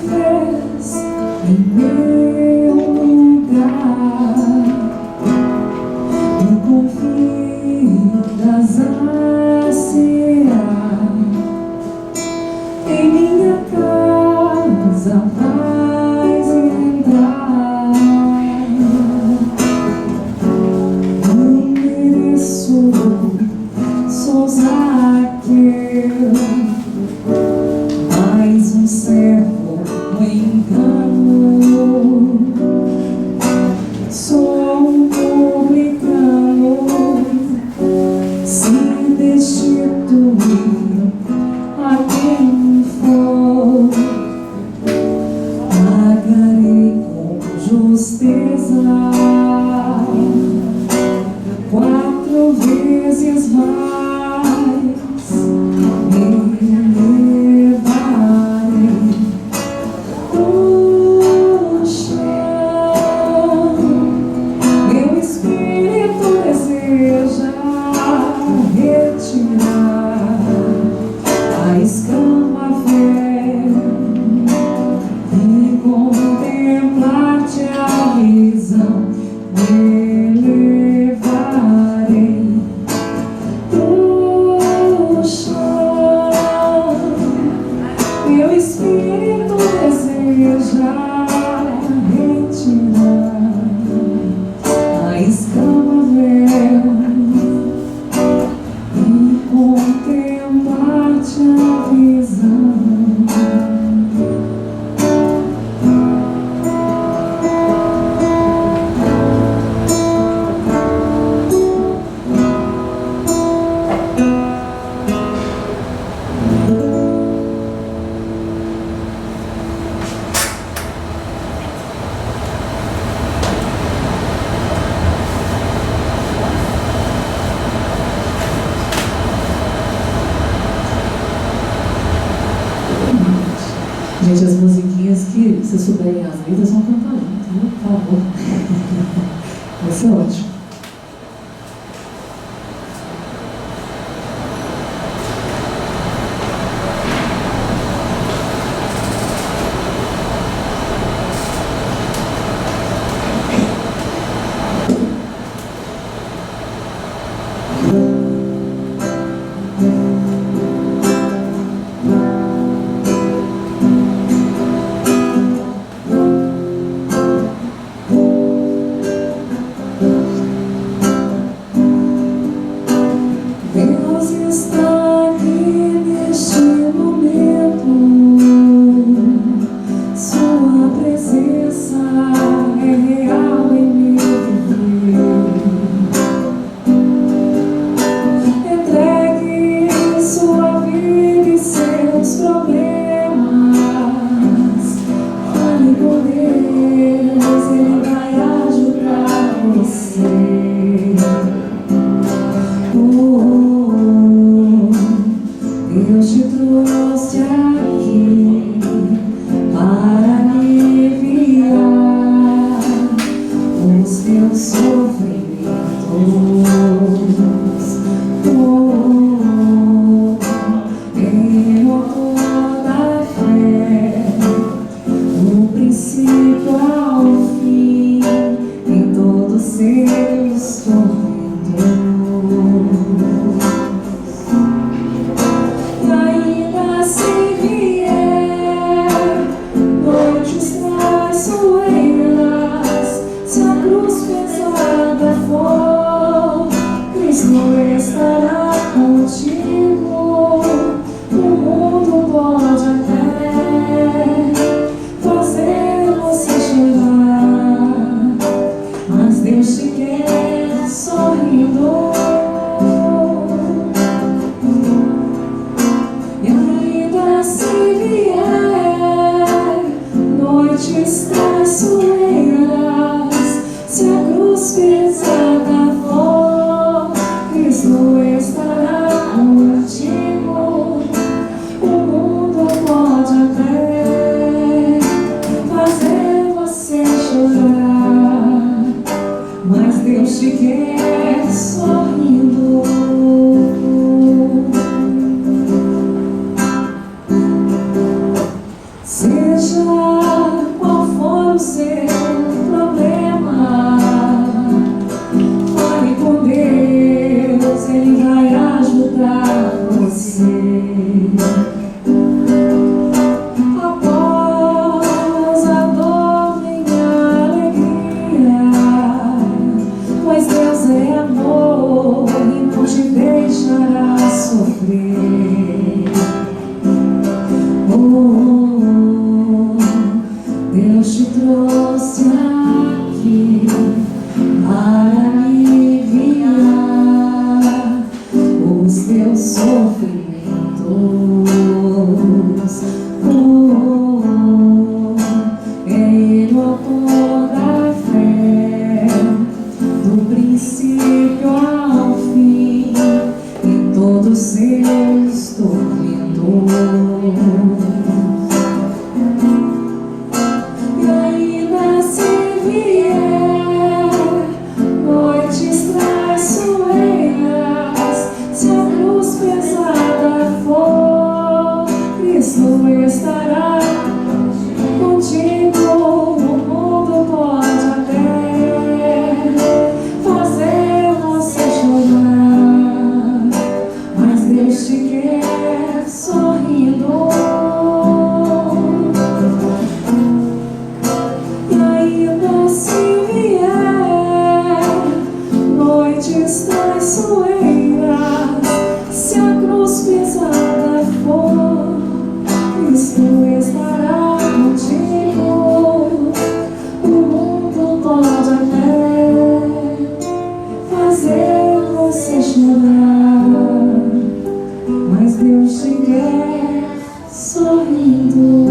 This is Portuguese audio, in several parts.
fez em meu lugar, no confim das em minha casa vais entrar. Não mereço, sou Zaqueu, mais um servo no engano. Sou um publicano, se destituir a quem for, pagarei com justeza 4 vezes mais, me levarei do chão. Meu espírito deseja retirar a escama velha e contemplar-te a visão. Me levarei do chão. Meu espírito deseja retirar a escama velha e contemplar-te a visão. Gente, as musiquinhas que, se souberem as letras, vão cantar junto, né? Por favor. Vai ser ótimo. Seja qual for o seu problema, fale com Deus, Ele vai ajudar você. Após a dor vem a alegria, pois Deus é amor e não te deixará sofrer. Deus te trouxe aqui para aliviar os teus sofrimentos. É Ele o autor da fé, do princípio ao fim, em todos os seus tormentos. Cristo estará contigo. O mundo pode até fazer você chorar, mas Deus te quer sorrindo. E ainda se vier noites traiçoeiras, se a cruz pesada for, Cristo estará contigo. O mundo pode até fazer você chorar, mas Deus te quer sorrindo.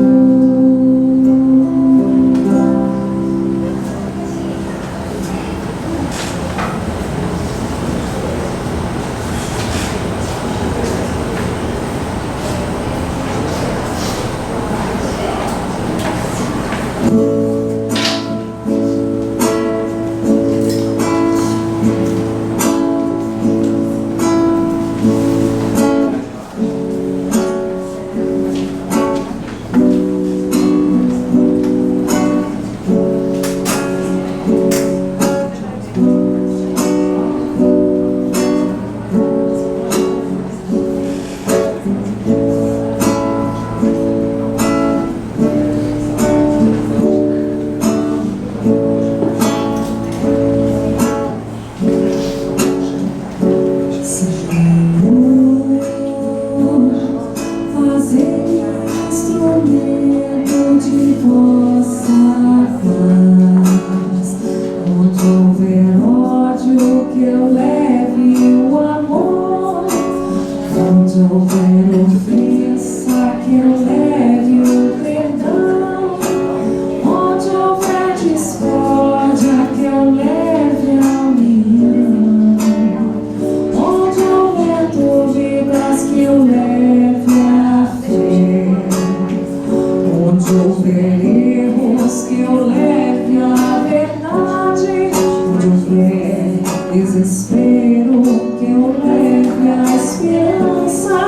Desespero, que eu leve a esperança.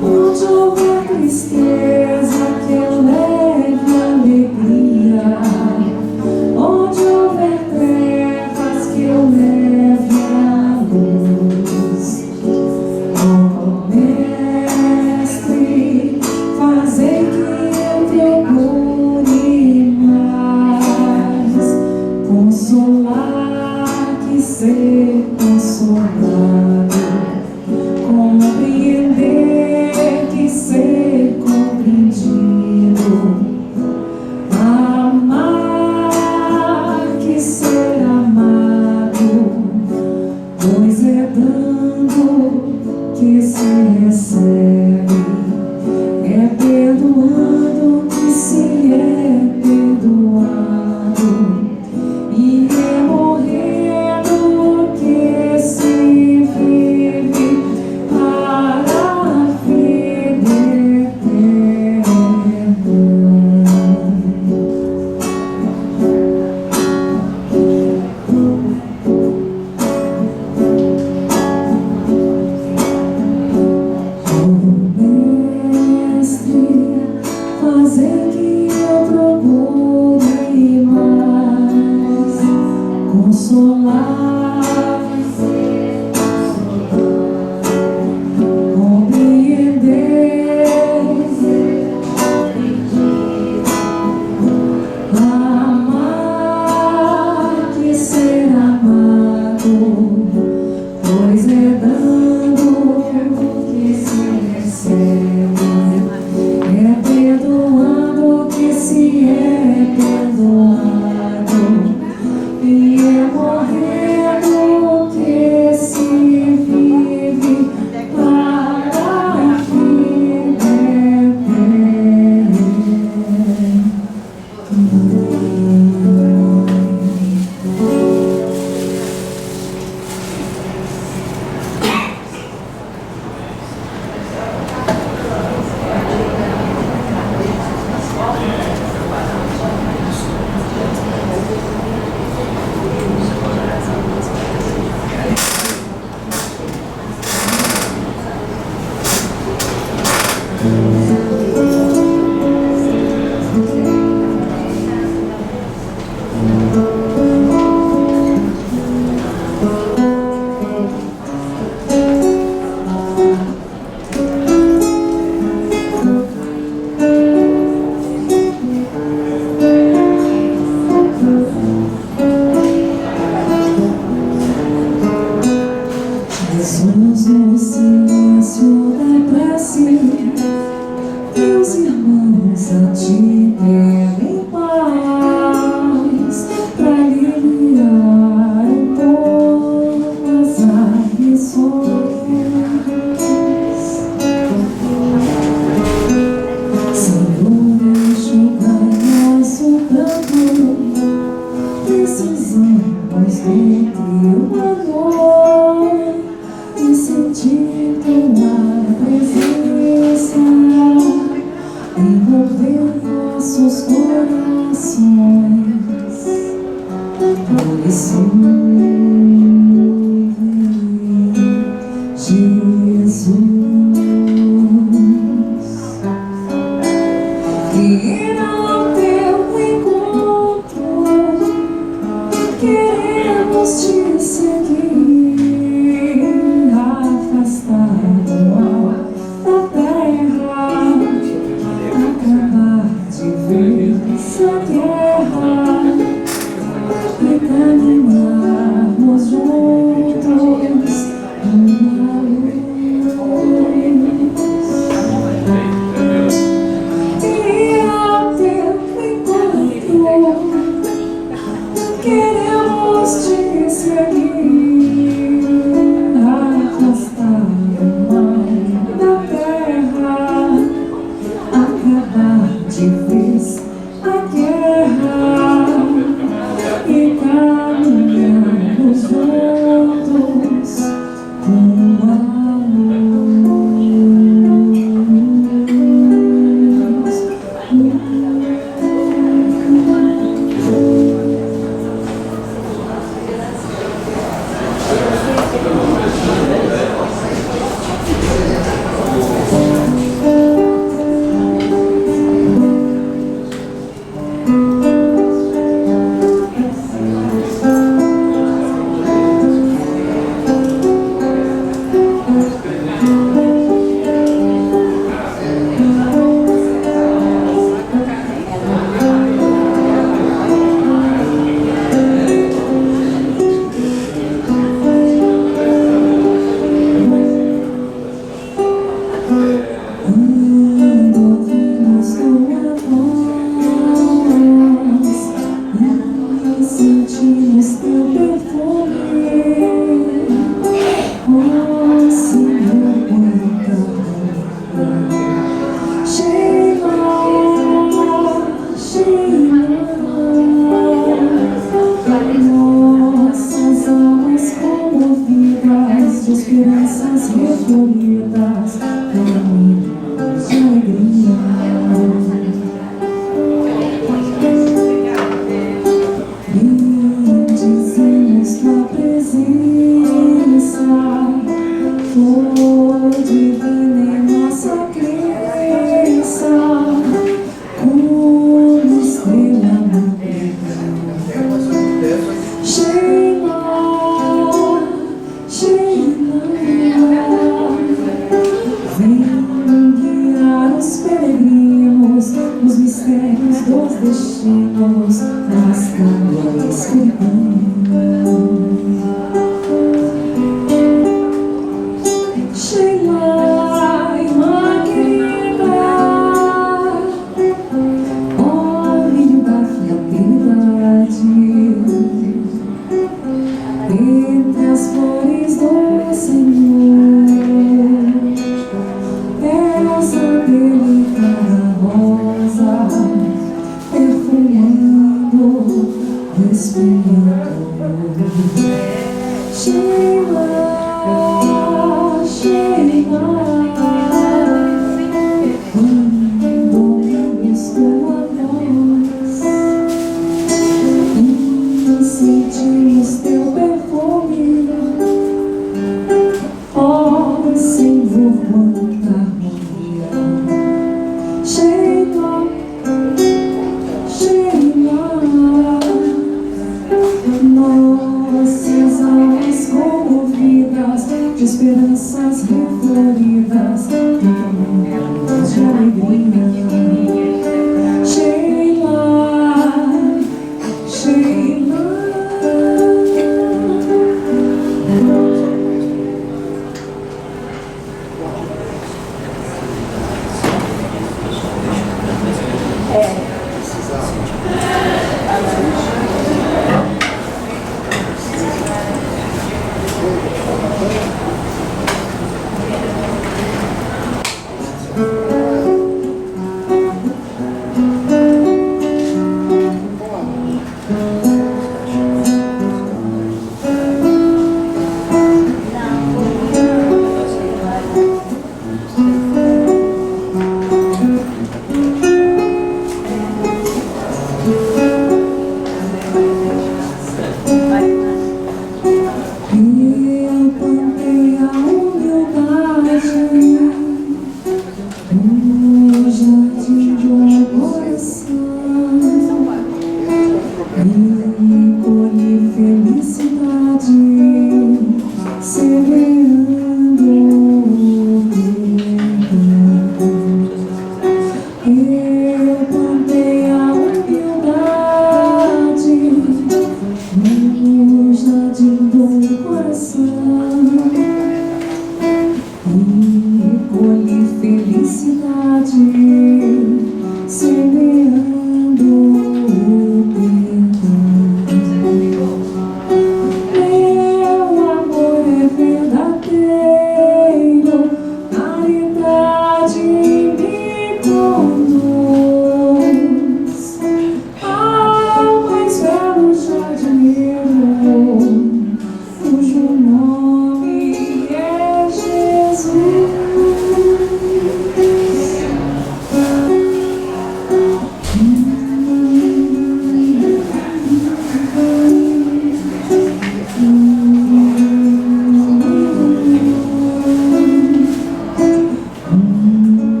Onde houver tristeza, que eu leve a alegria. Onde houver trevas, que eu leve a luz. Oh, Mestre, fazei que eu procure mais consolar, ser consolado. eu procure mais consolar, compreender, amar que ser amado, pois é dando que se recebe, é perdoando que se é perdoado, e é morrendo que se vive para a vida eterna. Jesus, no silêncio da prece, meus irmãos a ti pedem paz, pra aliviar um pouco as aflições. Senhor, enxugai nosso pranto, precisamos do teu amor e sentir tua presença envolver nossos corações. Por isso, Jesus, ir ao teu encontro, queremos te seguir, afastar do mal da terra, acabar de ver essa guerra e caminharmos juntos numa luz. Ir ao teu encontro, queremos te seguir, afastar do mal da terra, acabar de vez a guerra e caminharmos juntos com a luz. destinos rasgando a escuridão. Sheila, irmã querida, ó filho da fraternidade, entre as flores do Senhor, essa delicada rosa, perfumando o Espírito. Sheila, Sheila, quando ouvimos tua voz e sentimos teu perfume, ó Senhor, quanta harmonia. Sheila, Sheila, nossas almas comovidas de esperanças refloridas, cantamos de alegria. Sheila, Sheila.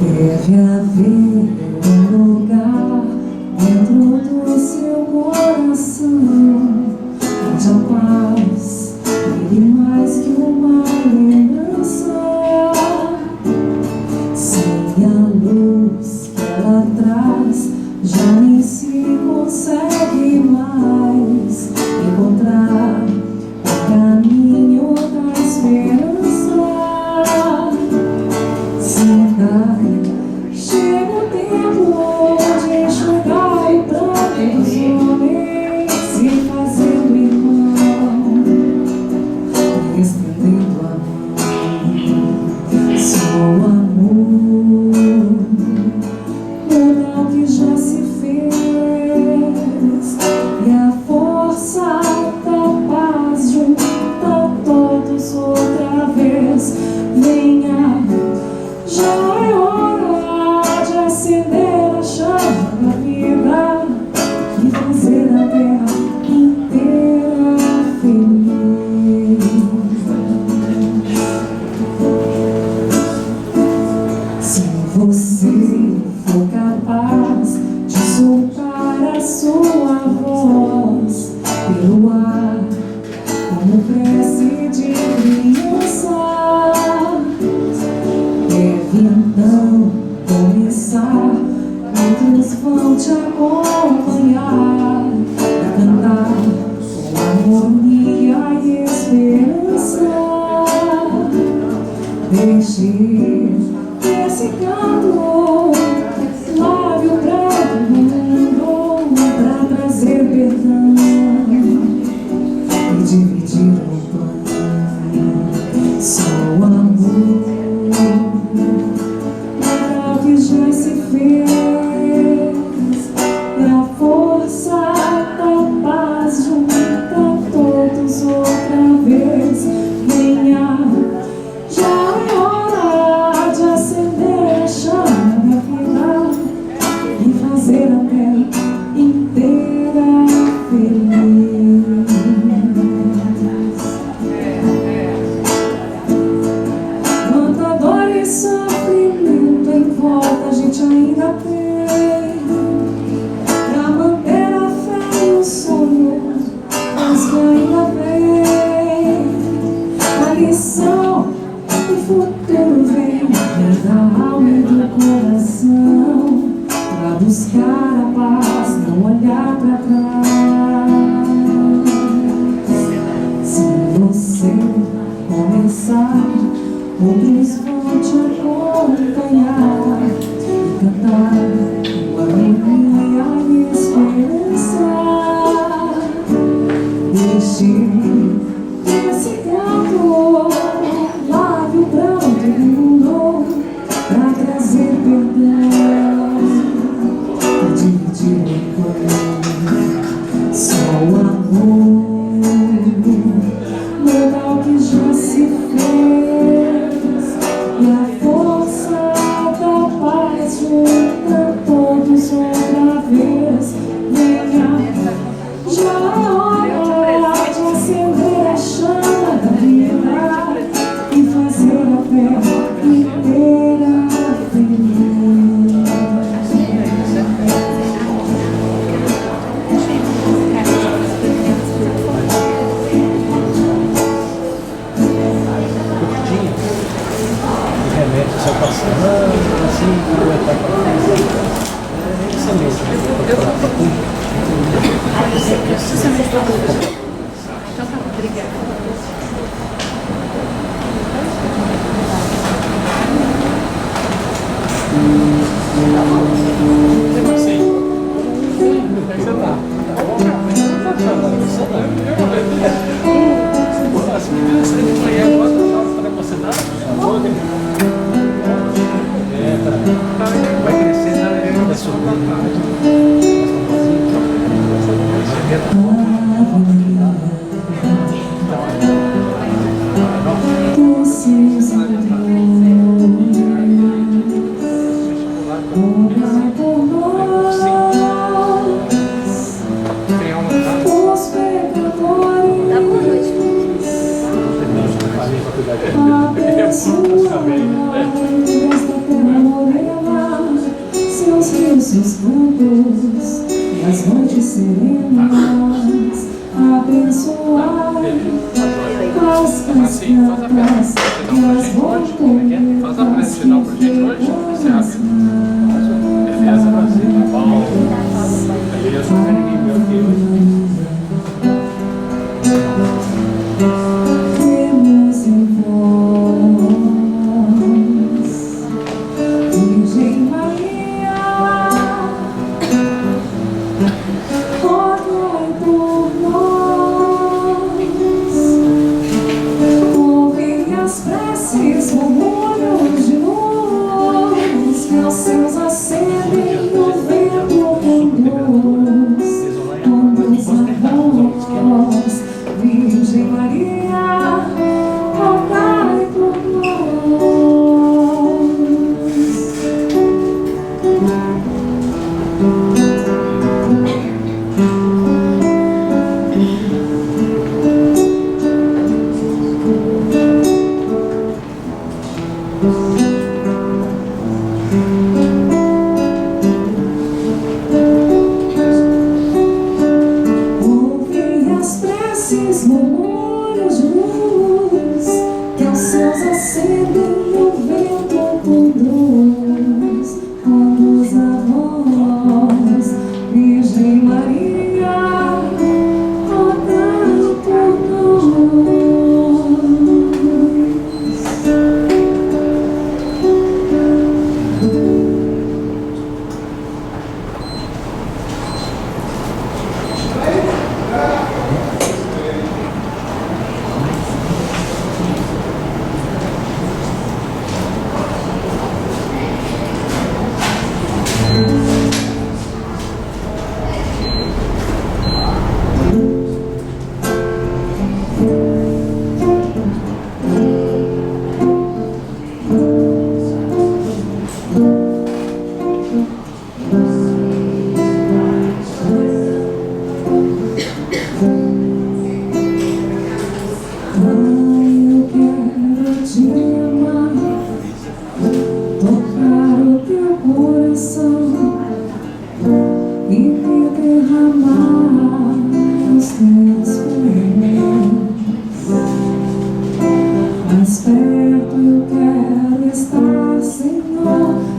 Deve haver um lugar dentro do seu coração onde a paz brilhe mais que uma lembrança. Sem a luz que ela traz, já nem se consegue mais encontrar o caminho da esperança. Sem Preces, murmúrios de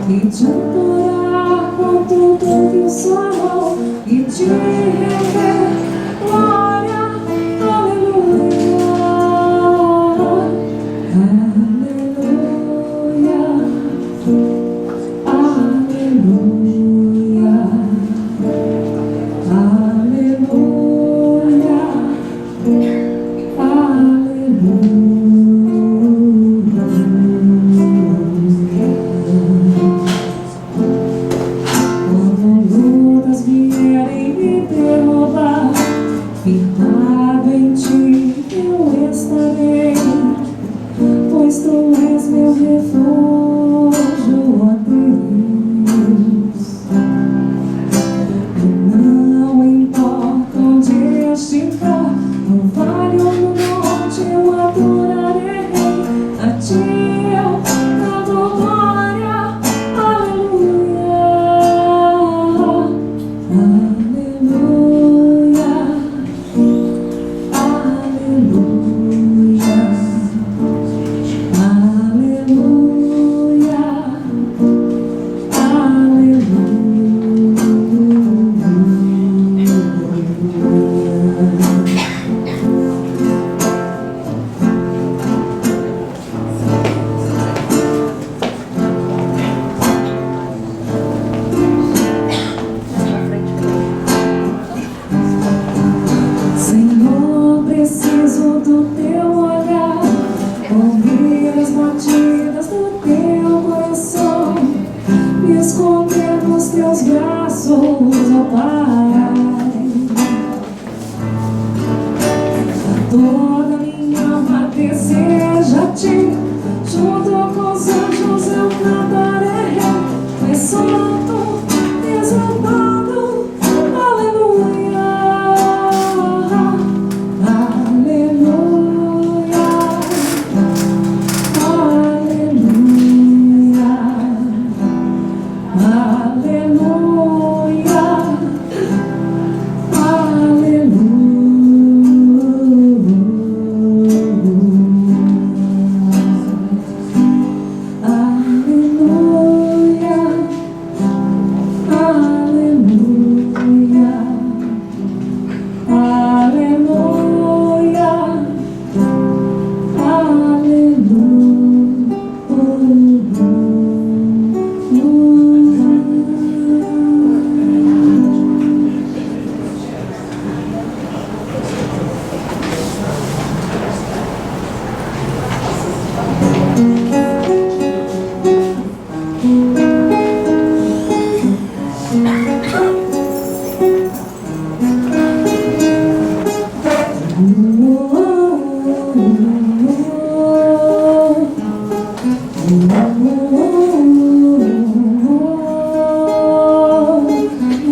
e te adorar com tudo que eu sou e te render glória, aleluia, aleluia, aleluia, aleluia, quando lutas vierem me derrubar, firmado em ti eu estarei, pois tu és meu refúgio, ó Deus. E não importa onde eu estiver, no vale ou no monte, eu adorarei a ti, eu canto glória, aleluia, aleluia, aleluia, aleluia, Senhor, preciso do teu olhar, ouvir as batidas do teu coração, me esconder nos teus braços, ó Pai. Toda minha alma deseja ti, junto com os anjos eu cantarei, és santo, exaltado, aleluia, aleluia, aleluia, aleluia,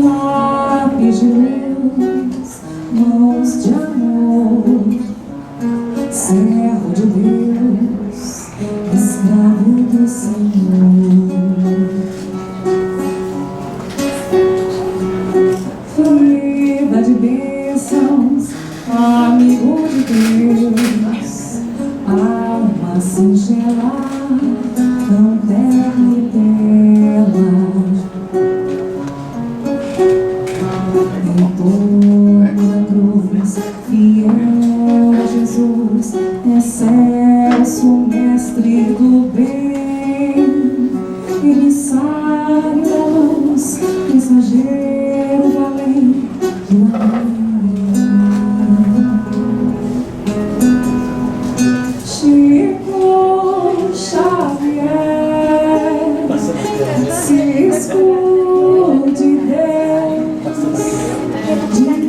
lápis de luz, mãos de amor, servo de Deus, escravo do Senhor, família de bênçãos, amigo de Deus, alma singela, tão terna e bela, em torno da cruz, fiel a Jesus, excelso mestre do bem, emissário da luz, mensageiro do além, do Chico Xavier, Cisco de Deus, de Deus.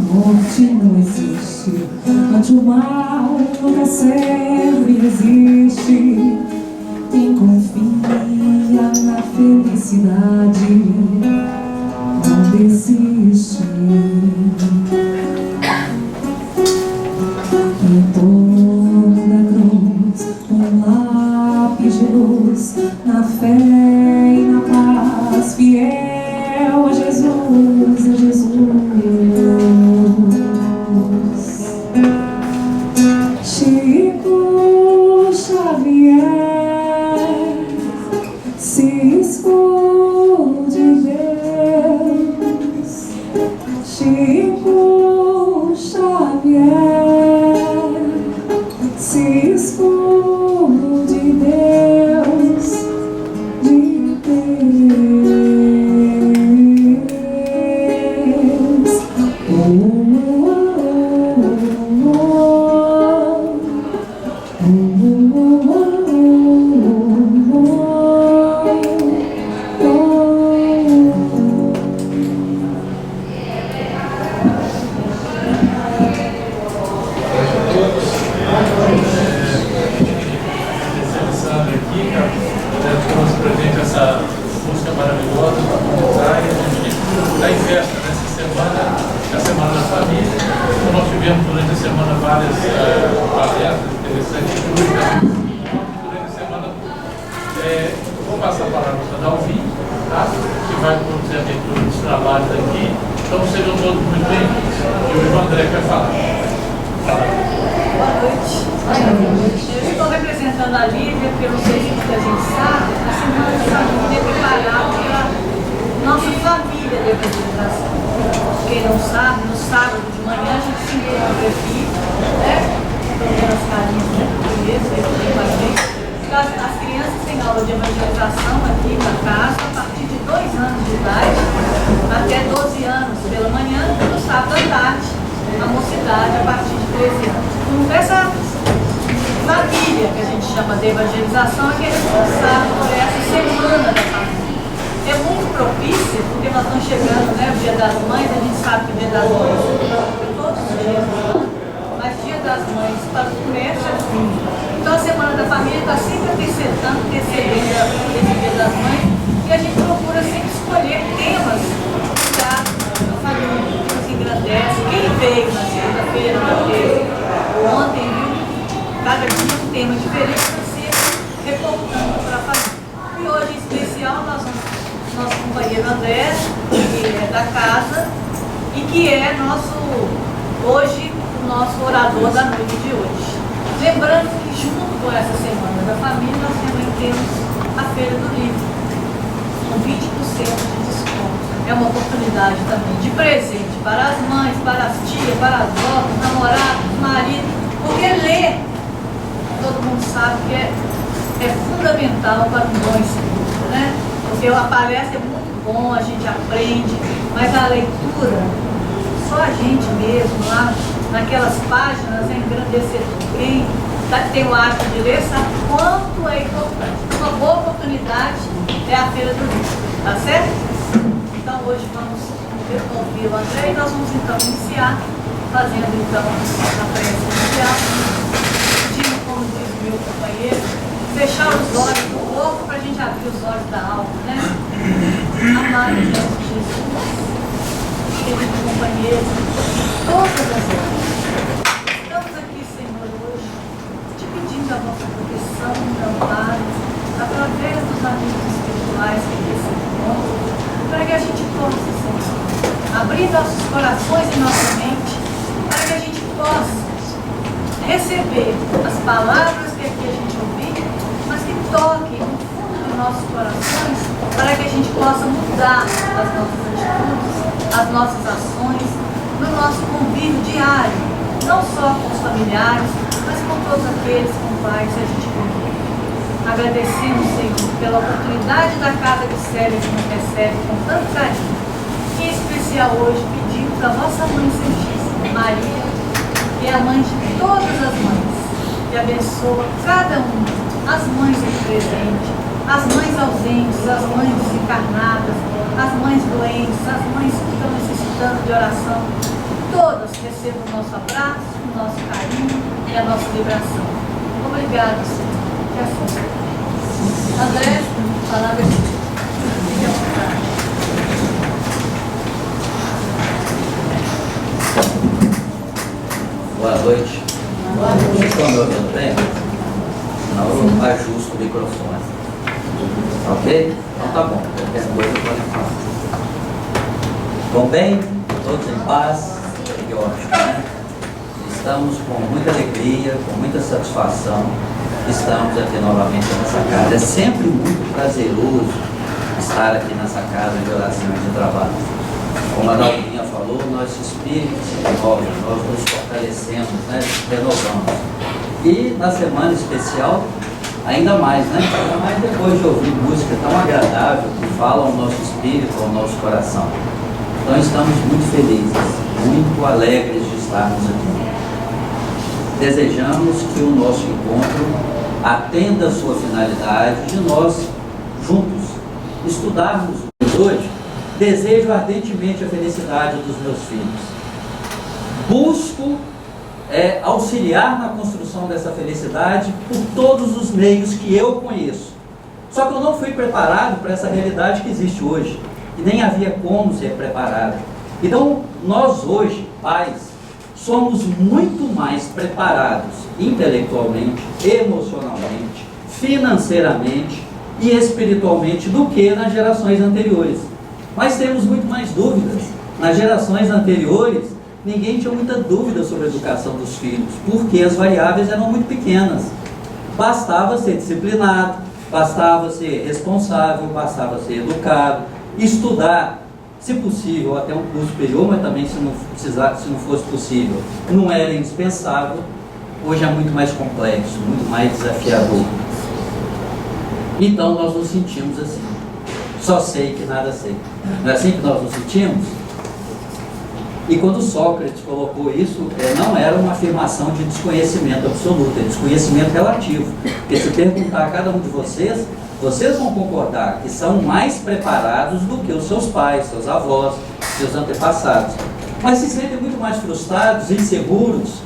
morte não existe, onde o mal nunca sempre existe. Quem confia na felicidade não desiste. Em torno da cruz, lápis de luz, na fé e na paz, fiel a Jesus, a Jesus. Chico Xavier se esconde Deus. Chico Xavier se esconde Deus de Deus. Tem o hábito de ler, sabe quanto é importante. Uma boa oportunidade é a Feira do Livro, tá certo? Então hoje vamos ouvir o André e nós vamos então iniciar, fazendo então a prece inicial, pedindo, como diz o meu companheiro, fechar os olhos do corpo para a gente abrir os olhos da alma, né? Amado Jesus, querido companheiro, todas as horas. A nossa proteção, amparo, através dos amigos espirituais que aqui se encontram, para que a gente possa, Senhor, abrir nossos corações e nossa mente, para que a gente possa receber as palavras que aqui a gente ouviu, mas que toquem no fundo de nossos corações, para que a gente possa mudar as nossas atitudes, as nossas ações, no nosso convívio diário, não só com os familiares, mas com todos aqueles com quais a gente convive. Agradecemos, Senhor, pela oportunidade da casa de Célia que nos recebe com tanto carinho. E em especial hoje pedimos a vossa Mãe Santíssima, Maria, que é a mãe de todas as mães, e abençoa cada uma, as mães aqui presentes, as mães ausentes, as mães desencarnadas, as mães doentes, as mães que estão necessitando de oração, todas receba o nosso abraço, o nosso carinho e a nossa vibração. Obrigado, Senhor. Que assim seja. André, palavra de Deus. Fique à vontade. Boa noite. Boa noite. Vocês estão me ouvindo bem? Não, eu ajusto o microfone. Ok? Então tá bom. Qualquer coisa podem falar. Estão bem? Todos em paz? Que ótimo, né? Estamos com muita alegria, com muita satisfação. Estamos aqui novamente nessa casa. É sempre muito prazeroso estar aqui nessa casa de oração e de trabalho. Como a Dalvinha falou, nosso espírito se renova, nós nos fortalecemos, né? Renovamos. E na semana especial, ainda mais, né? Ainda mais depois de ouvir música tão agradável que fala ao nosso espírito, ao nosso coração. Então estamos muito felizes, muito alegres de estarmos aqui. Desejamos que o nosso encontro atenda a sua finalidade de nós juntos estudarmos hoje. Desejo ardentemente a felicidade dos meus filhos. Busco auxiliar na construção dessa felicidade por todos os meios que eu conheço. Só que eu não fui preparado para essa realidade que existe hoje. E nem havia como ser preparado. Então, nós hoje, pais, somos muito mais preparados intelectualmente, emocionalmente, financeiramente e espiritualmente do que nas gerações anteriores. Mas temos muito mais dúvidas. Nas gerações anteriores, ninguém tinha muita dúvida sobre a educação dos filhos, porque as variáveis eram muito pequenas. Bastava ser disciplinado, bastava ser responsável, bastava ser educado, estudar, se possível, até um curso superior, mas também se não fosse possível, não era indispensável. Hoje é muito mais complexo, muito mais desafiador. Então nós nos sentimos assim. Só sei que nada sei. Não é assim que nós nos sentimos? E quando Sócrates colocou isso, não era uma afirmação de desconhecimento absoluto, é desconhecimento relativo. Porque se perguntar a cada um de vocês, vocês vão concordar que são mais preparados do que os seus pais, seus avós, seus antepassados. Mas se sentem muito mais frustrados, inseguros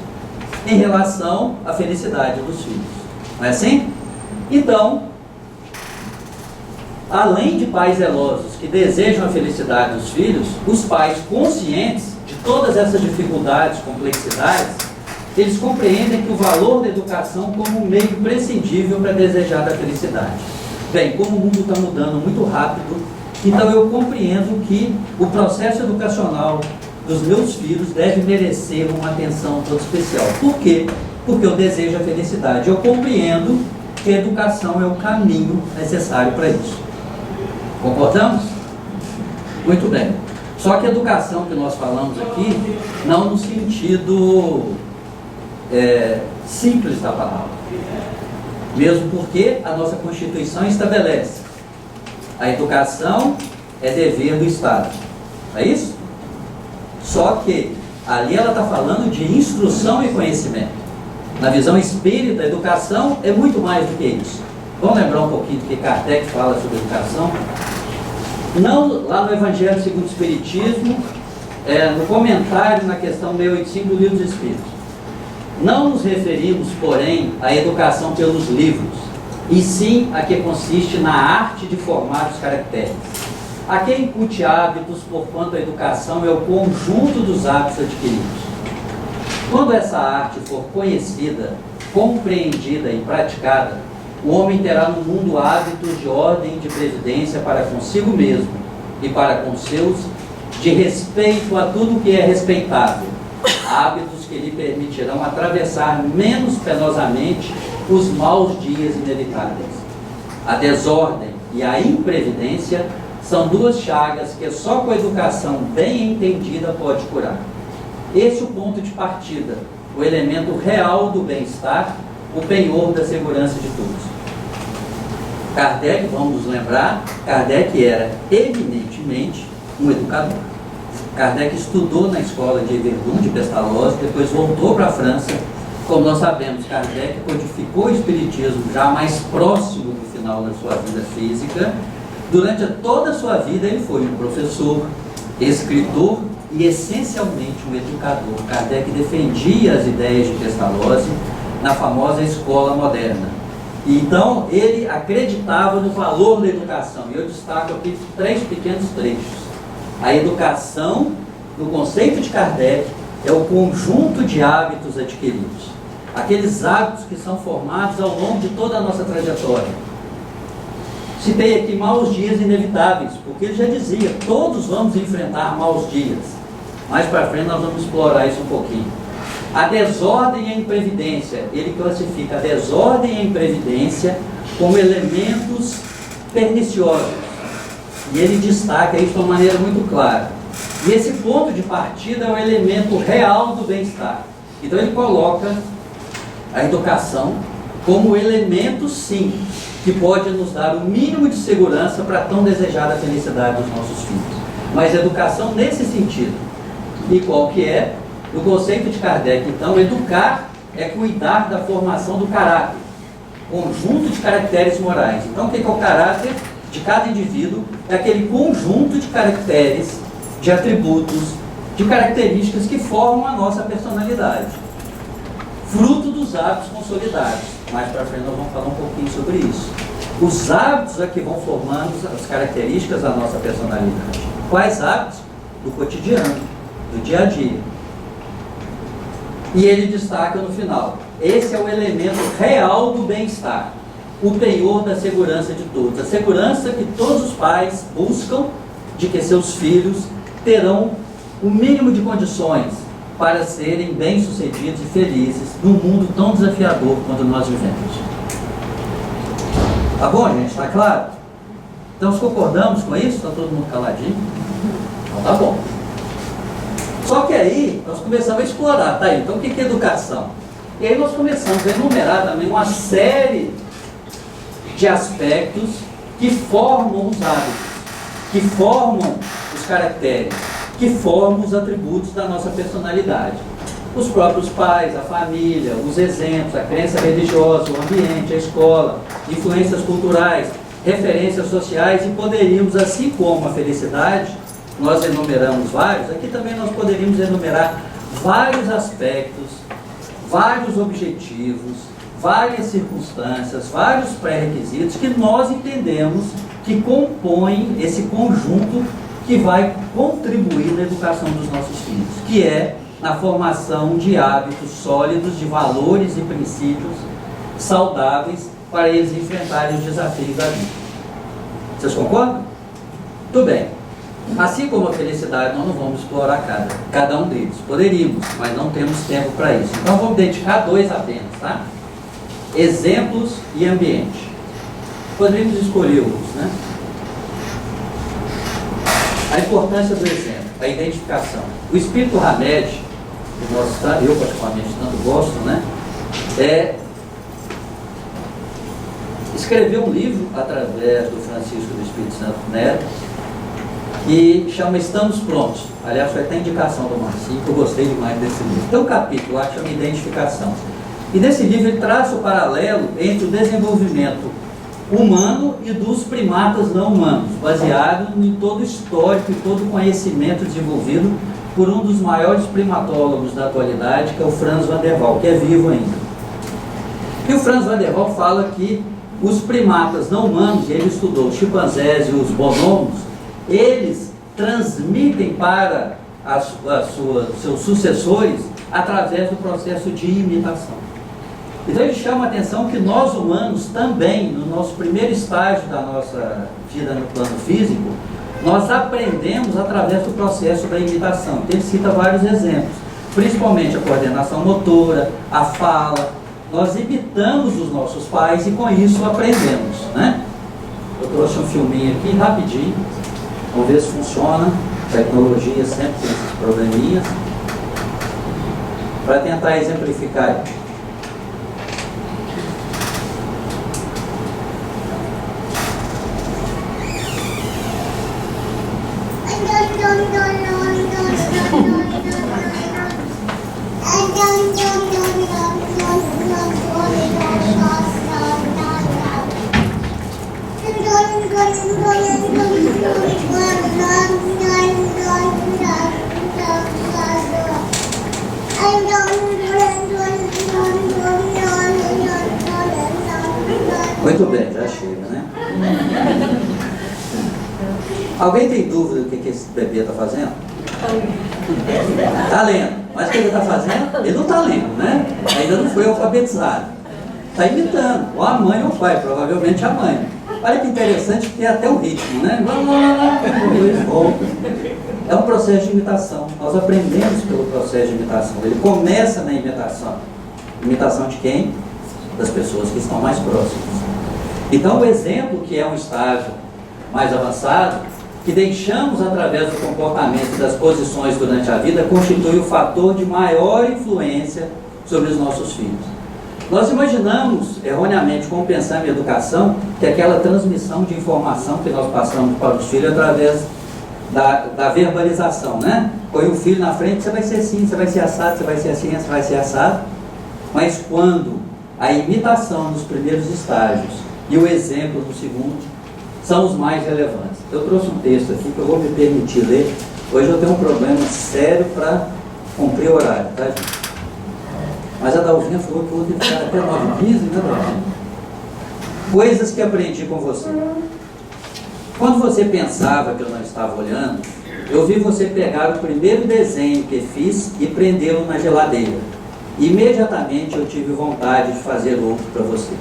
em relação à felicidade dos filhos. Não é assim? Então, além de pais zelosos que desejam a felicidade dos filhos, os pais conscientes de todas essas dificuldades, complexidades, eles compreendem que o valor da educação como um meio prescindível para desejar a felicidade. Bem, como o mundo está mudando muito rápido, então eu compreendo que o processo educacional dos meus filhos deve merecer uma atenção toda especial. Por quê? Porque eu desejo a felicidade. Eu compreendo que a educação é o caminho necessário para isso. Concordamos? Muito bem. Só que a educação que nós falamos aqui, não no sentido simples da palavra. Mesmo porque a nossa Constituição estabelece: a educação é dever do Estado. É isso? Só que ali ela está falando de instrução e conhecimento. Na visão espírita, a educação é muito mais do que isso. Vamos lembrar um pouquinho do que Kardec fala sobre educação? Não, lá no Evangelho segundo o Espiritismo, no comentário na questão 685 do Livro dos Espíritos. Não nos referimos, porém, à educação pelos livros, e sim a que consiste na arte de formar os caracteres. A quem incute hábitos, porquanto a educação é o conjunto dos hábitos adquiridos. Quando essa arte for conhecida, compreendida e praticada, o homem terá no mundo hábitos de ordem e de previdência para consigo mesmo e para com seus, de respeito a tudo que é respeitável, hábitos que lhe permitirão atravessar menos penosamente os maus dias inevitáveis. A desordem e a imprevidência são duas chagas que só com a educação bem entendida pode curar. Esse é o ponto de partida, o elemento real do bem-estar, o penhor da segurança de todos. Kardec, vamos nos lembrar, Kardec era eminentemente um educador. Kardec estudou na escola de Verdun, de Pestalozzi, depois voltou para a França. Como nós sabemos, Kardec codificou o Espiritismo já mais próximo do final da sua vida física. Durante toda a sua vida ele foi um professor, escritor e essencialmente um educador. Kardec defendia as ideias de Pestalozzi na famosa escola moderna. E então ele acreditava no valor da educação. E eu destaco aqui 3 pequenos trechos. A educação, no conceito de Kardec, é o conjunto de hábitos adquiridos. Aqueles hábitos que são formados ao longo de toda a nossa trajetória. Citei aqui maus dias inevitáveis, porque ele já dizia, todos vamos enfrentar maus dias. Mais para frente nós vamos explorar isso um pouquinho. A desordem e a imprevidência, ele classifica a desordem e a imprevidência como elementos perniciosos. E ele destaca isso de uma maneira muito clara. E esse ponto de partida é o elemento real do bem-estar. Então ele coloca a educação como elemento, sim, que pode nos dar o mínimo de segurança para a tão desejada felicidade dos nossos filhos. Mas educação nesse sentido. E qual que é? No conceito de Kardec, então, educar é cuidar da formação do caráter, conjunto de caracteres morais. Então, o que é o caráter de cada indivíduo? É aquele conjunto de caracteres, de atributos, de características que formam a nossa personalidade, fruto dos hábitos consolidados. Mais para frente nós vamos falar um pouquinho sobre isso. Os hábitos é que vão formando as características da nossa personalidade. Quais hábitos? Do cotidiano, do dia a dia. E ele destaca no final, esse é o elemento real do bem-estar, o penhor da segurança de todos. A segurança que todos os pais buscam de que seus filhos terão o mínimo de condições para serem bem-sucedidos e felizes num mundo tão desafiador quanto nós vivemos. Tá bom, gente? Tá claro? Então, concordamos com isso? Está todo mundo caladinho? Então, tá bom. Só que aí, nós começamos a explorar, tá aí, então o que é educação? E aí nós começamos a enumerar também uma série de aspectos que formam os hábitos, que formam os caracteres, que formam os atributos da nossa personalidade. Os próprios pais, a família, os exemplos, a crença religiosa, o ambiente, a escola, influências culturais, referências sociais, e poderíamos, assim como a felicidade, nós enumeramos vários, aqui também nós poderíamos enumerar vários aspectos, vários objetivos, várias circunstâncias, vários pré-requisitos que nós entendemos que compõem esse conjunto que vai contribuir na educação dos nossos filhos, que é na formação de hábitos sólidos, de valores e princípios saudáveis para eles enfrentarem os desafios da vida. Vocês concordam? Tudo bem. Assim como a felicidade, nós não vamos explorar cada um deles. Poderíamos, mas não temos tempo para isso. Então vamos dedicar 2 apenas, tá? Exemplos e ambiente. Poderíamos escolher outros, né? A importância do exemplo, a identificação. O espírito Hamed, que eu particularmente tanto gosto, né? Escreveu um livro através do Francisco do Espírito Santo Neto, que chama Estamos Prontos. Aliás, foi até indicação do Marcinho, que eu gostei demais desse livro. Tem um capítulo lá que chama Identificação. E nesse livro ele traça o paralelo entre o desenvolvimento humano e dos primatas não humanos, baseado em todo o histórico e todo o conhecimento desenvolvido por um dos maiores primatólogos da atualidade, que é o Franz van der Waal, que é vivo ainda. E o Franz van der Waal fala que os primatas não humanos, e ele estudou os chimpanzés e os bonobos, eles transmitem para seus sucessores através do processo de imitação. Então ele chama a atenção que nós humanos também, no nosso primeiro estágio da nossa vida no plano físico, nós aprendemos através do processo da imitação. Então ele cita vários exemplos, principalmente a coordenação motora, a fala. Nós imitamos os nossos pais e com isso aprendemos, né? Eu trouxe um filminho aqui rapidinho. Vamos ver se funciona. Tecnologia sempre tem esses probleminhas. Para tentar exemplificar. Muito bem, já chega, né? Alguém tem dúvida do que esse bebê está fazendo? Está lendo. Mas o que ele está fazendo? Ele não está lendo, né? Ainda não foi alfabetizado. Está imitando. Ou a mãe ou o pai, provavelmente a mãe. Olha que interessante que tem até o ritmo, né? É um processo de imitação. Nós aprendemos pelo processo de imitação. Ele começa na imitação. Imitação de quem? Das pessoas que estão mais próximas. Então, o exemplo, que é um estágio mais avançado, que deixamos através do comportamento e das posições durante a vida, constitui o fator de maior influência sobre os nossos filhos. Nós imaginamos, erroneamente, como pensamos em educação, que aquela transmissão de informação que nós passamos para os filhos através da verbalização, né? Põe o filho na frente, você vai ser assim, você vai ser assado, você vai ser assim, você vai ser assado. Mas quando a imitação dos primeiros estágios e o exemplo do segundo são os mais relevantes. Eu trouxe um texto aqui que eu vou me permitir ler. Hoje eu tenho um problema sério para cumprir o horário, tá, gente? Mas a Dalvinha falou que eu vou ter que ficar até 9h15, né, Dalvinha? Coisas que aprendi com você. Quando você pensava que eu não estava olhando, eu vi você pegar o primeiro desenho que fiz e prendê-lo na geladeira. Imediatamente eu tive vontade de fazer outro para você.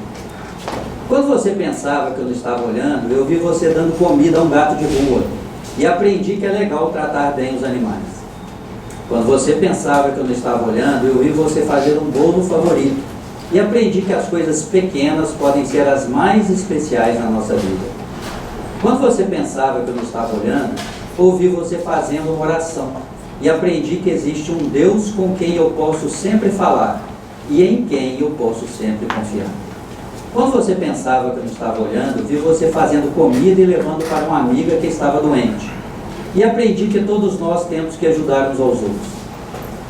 Quando você pensava que eu não estava olhando, eu vi você dando comida a um gato de rua e aprendi que é legal tratar bem os animais. Quando você pensava que eu não estava olhando, eu vi você fazer um bolo favorito e aprendi que as coisas pequenas podem ser as mais especiais na nossa vida. Quando você pensava que eu não estava olhando, ouvi você fazendo uma oração e aprendi que existe um Deus com quem eu posso sempre falar e em quem eu posso sempre confiar. Quando você pensava que eu não estava olhando, vi você fazendo comida e levando para uma amiga que estava doente. E aprendi que todos nós temos que ajudar uns aos outros.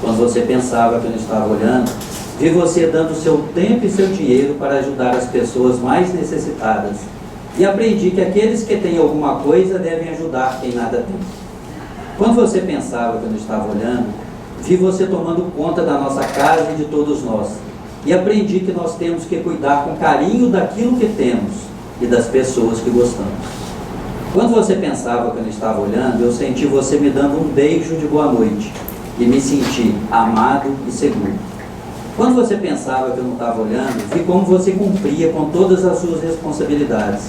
Quando você pensava que eu não estava olhando, vi você dando seu tempo e seu dinheiro para ajudar as pessoas mais necessitadas. E aprendi que aqueles que têm alguma coisa devem ajudar quem nada tem. Quando você pensava que eu não estava olhando, vi você tomando conta da nossa casa e de todos nós. E aprendi que nós temos que cuidar com carinho daquilo que temos e das pessoas que gostamos. Quando você pensava que eu não estava olhando, eu senti você me dando um beijo de boa noite e me senti amado e seguro. Quando você pensava que eu não estava olhando, vi como você cumpria com todas as suas responsabilidades,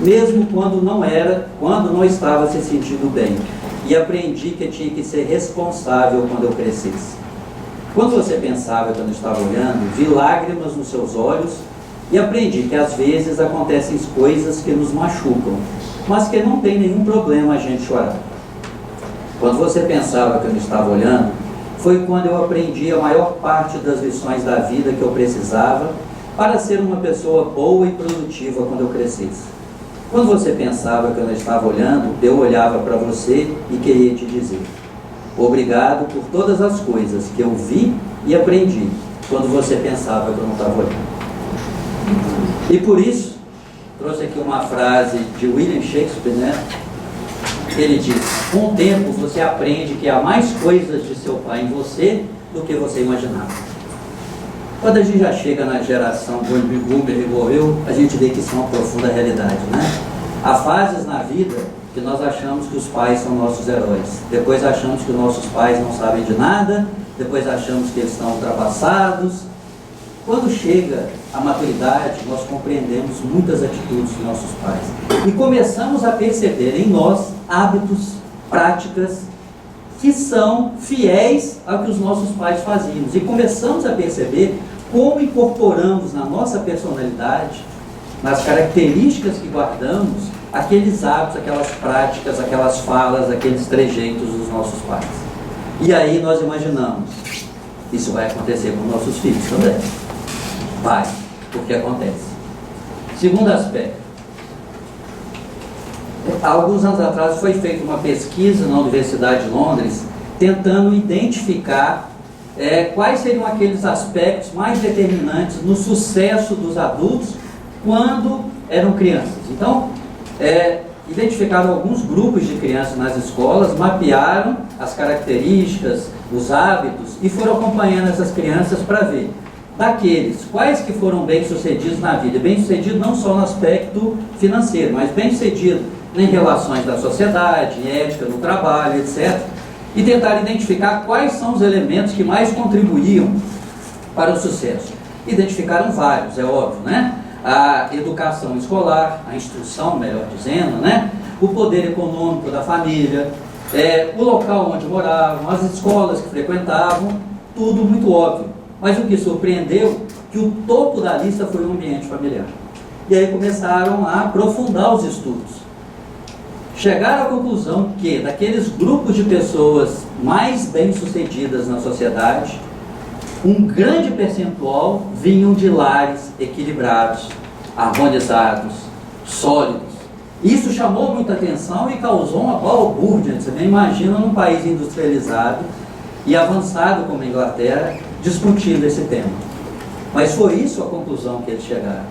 mesmo quando não estava se sentindo bem, e aprendi que tinha que ser responsável quando eu crescesse. Quando você pensava que eu não estava olhando, vi lágrimas nos seus olhos e aprendi que às vezes acontecem coisas que nos machucam, mas que não tem nenhum problema a gente chorar. Quando você pensava que eu não estava olhando, foi quando eu aprendi a maior parte das lições da vida que eu precisava para ser uma pessoa boa e produtiva quando eu crescesse. Quando você pensava que eu não estava olhando, eu olhava para você e queria te dizer: obrigado por todas as coisas que eu vi e aprendi quando você pensava que eu não estava olhando. E por isso, trouxe aqui uma frase de William Shakespeare, né? Ele diz: com o tempo você aprende que há mais coisas de seu pai em você do que você imaginava. Quando a gente já chega na geração do Baby Boomer e morreu, a gente vê que isso é uma profunda realidade, né? Há fases na vida que nós achamos que os pais são nossos heróis. Depois achamos que os nossos pais não sabem de nada. Depois achamos que eles estão ultrapassados. Quando chega a maturidade, nós compreendemos muitas atitudes dos nossos pais. E começamos a perceber em nós hábitos, práticas, que são fiéis ao que os nossos pais faziam. E começamos a perceber como incorporamos na nossa personalidade, nas características que guardamos, aqueles hábitos, aquelas práticas, aquelas falas, aqueles trejeitos dos nossos pais. E aí nós imaginamos, isso vai acontecer com nossos filhos também. Vai, porque acontece. Segundo aspecto, há alguns anos atrás foi feita uma pesquisa na Universidade de Londres, tentando identificar quais seriam aqueles aspectos mais determinantes no sucesso dos adultos quando eram crianças. Então, identificaram alguns grupos de crianças nas escolas, mapearam as características, os hábitos e foram acompanhando essas crianças para ver daqueles quais que foram bem-sucedidos na vida. Bem-sucedido não só no aspecto financeiro, mas bem-sucedido em relações da sociedade, em ética no trabalho, etc. E tentar identificar quais são os elementos que mais contribuíam para o sucesso. Identificaram vários, é óbvio, né? A educação escolar, a instrução, melhor dizendo, né? O poder econômico da família, o local onde moravam, as escolas que frequentavam, tudo muito óbvio. Mas o que surpreendeu, que o topo da lista foi o ambiente familiar. E aí começaram a aprofundar os estudos. Chegaram à conclusão que, daqueles grupos de pessoas mais bem-sucedidas na sociedade, um grande percentual vinham de lares equilibrados, harmonizados, sólidos. Isso chamou muita atenção e causou uma balbúrdia. Você nem imagina num país industrializado e avançado como a Inglaterra, discutindo esse tema. Mas foi isso a conclusão que eles chegaram,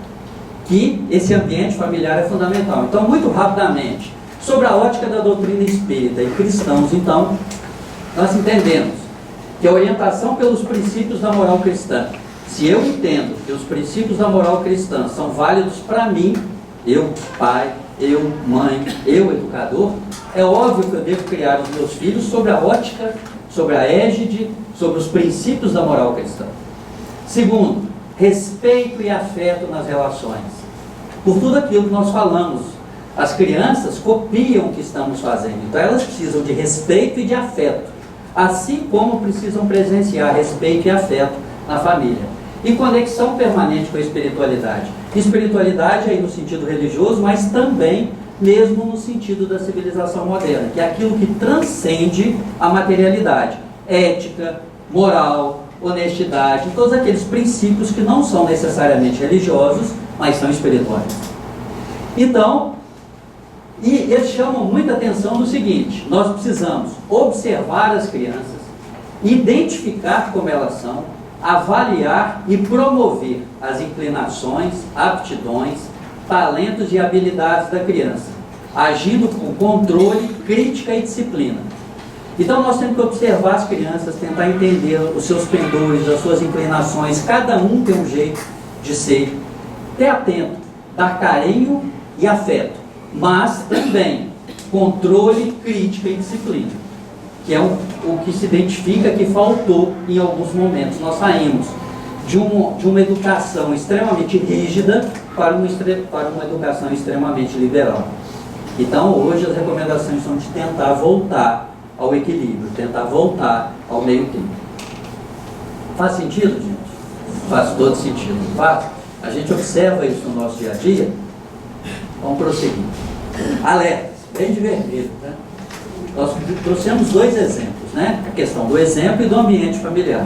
que esse ambiente familiar é fundamental. Então, muito rapidamente, sobre a ótica da doutrina espírita e cristãos, então, nós entendemos que a orientação pelos princípios da moral cristã, se eu entendo que os princípios da moral cristã são válidos para mim, eu pai, eu mãe, eu educador, é óbvio que eu devo criar os meus filhos sobre a ótica, sobre a égide, sobre os princípios da moral cristã. Segundo, respeito e afeto nas relações. Por tudo aquilo que nós falamos, as crianças copiam o que estamos fazendo, então elas precisam de respeito e de afeto, assim como precisam presenciar respeito e afeto na família. E conexão permanente com a espiritualidade. Espiritualidade aí no sentido religioso, mas também mesmo no sentido da civilização moderna, que é aquilo que transcende a materialidade. Ética, moral, honestidade, todos aqueles princípios que não são necessariamente religiosos, mas são espirituais. Então, e eles chamam muita atenção no seguinte: nós precisamos observar as crianças, identificar como elas são, avaliar e promover as inclinações, aptidões, talentos e habilidades da criança, agindo com controle, crítica e disciplina. Então nós temos que observar as crianças, tentar entender os seus pendores, as suas inclinações, cada um tem um jeito de ser, ter atento, dar carinho e afeto, mas também controle, crítica e disciplina, que é o que se identifica que faltou em alguns momentos. Nós saímos de uma educação extremamente rígida para uma educação extremamente liberal. Então hoje as recomendações são de tentar voltar ao equilíbrio, tentar voltar ao meio termo. Faz sentido, gente? Faz todo sentido. Faz? A gente observa isso no nosso dia a dia. Vamos prosseguir. Alertas, bem de vermelho, tá? Nós trouxemos dois exemplos, né? A questão do exemplo e do ambiente familiar.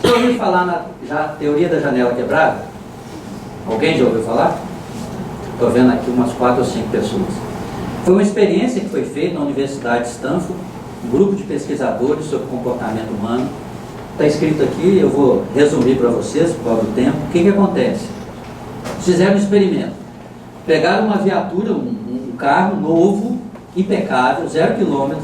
Você ouviu falar na teoria da janela quebrada? Alguém já ouviu falar? Estou vendo aqui umas 4 ou 5 pessoas. Foi uma experiência que foi feita na Universidade de Stanford, um grupo de pesquisadores sobre comportamento humano. Está escrito aqui, eu vou resumir para vocês, por causa do tempo. O que acontece? Fizeram um experimento. Pegaram uma viatura, um carro novo, impecável, 0 km,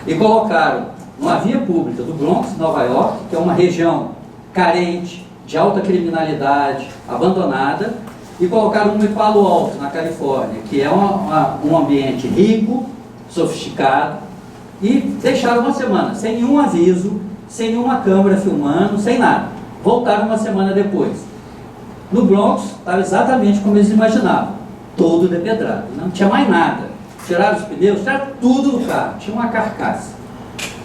e colocaram numa via pública do Bronx, Nova York, que é uma região carente, de alta criminalidade, abandonada, e colocaram um em Palo Alto, na Califórnia, que é um ambiente rico, sofisticado, e deixaram uma semana, sem nenhum aviso, sem nenhuma câmera filmando, sem nada. Voltaram uma semana depois. No Bronx, estava exatamente como eles imaginavam, todo depedrado, não tinha mais nada. Tiraram os pneus, tiraram tudo do carro, tinha uma carcaça.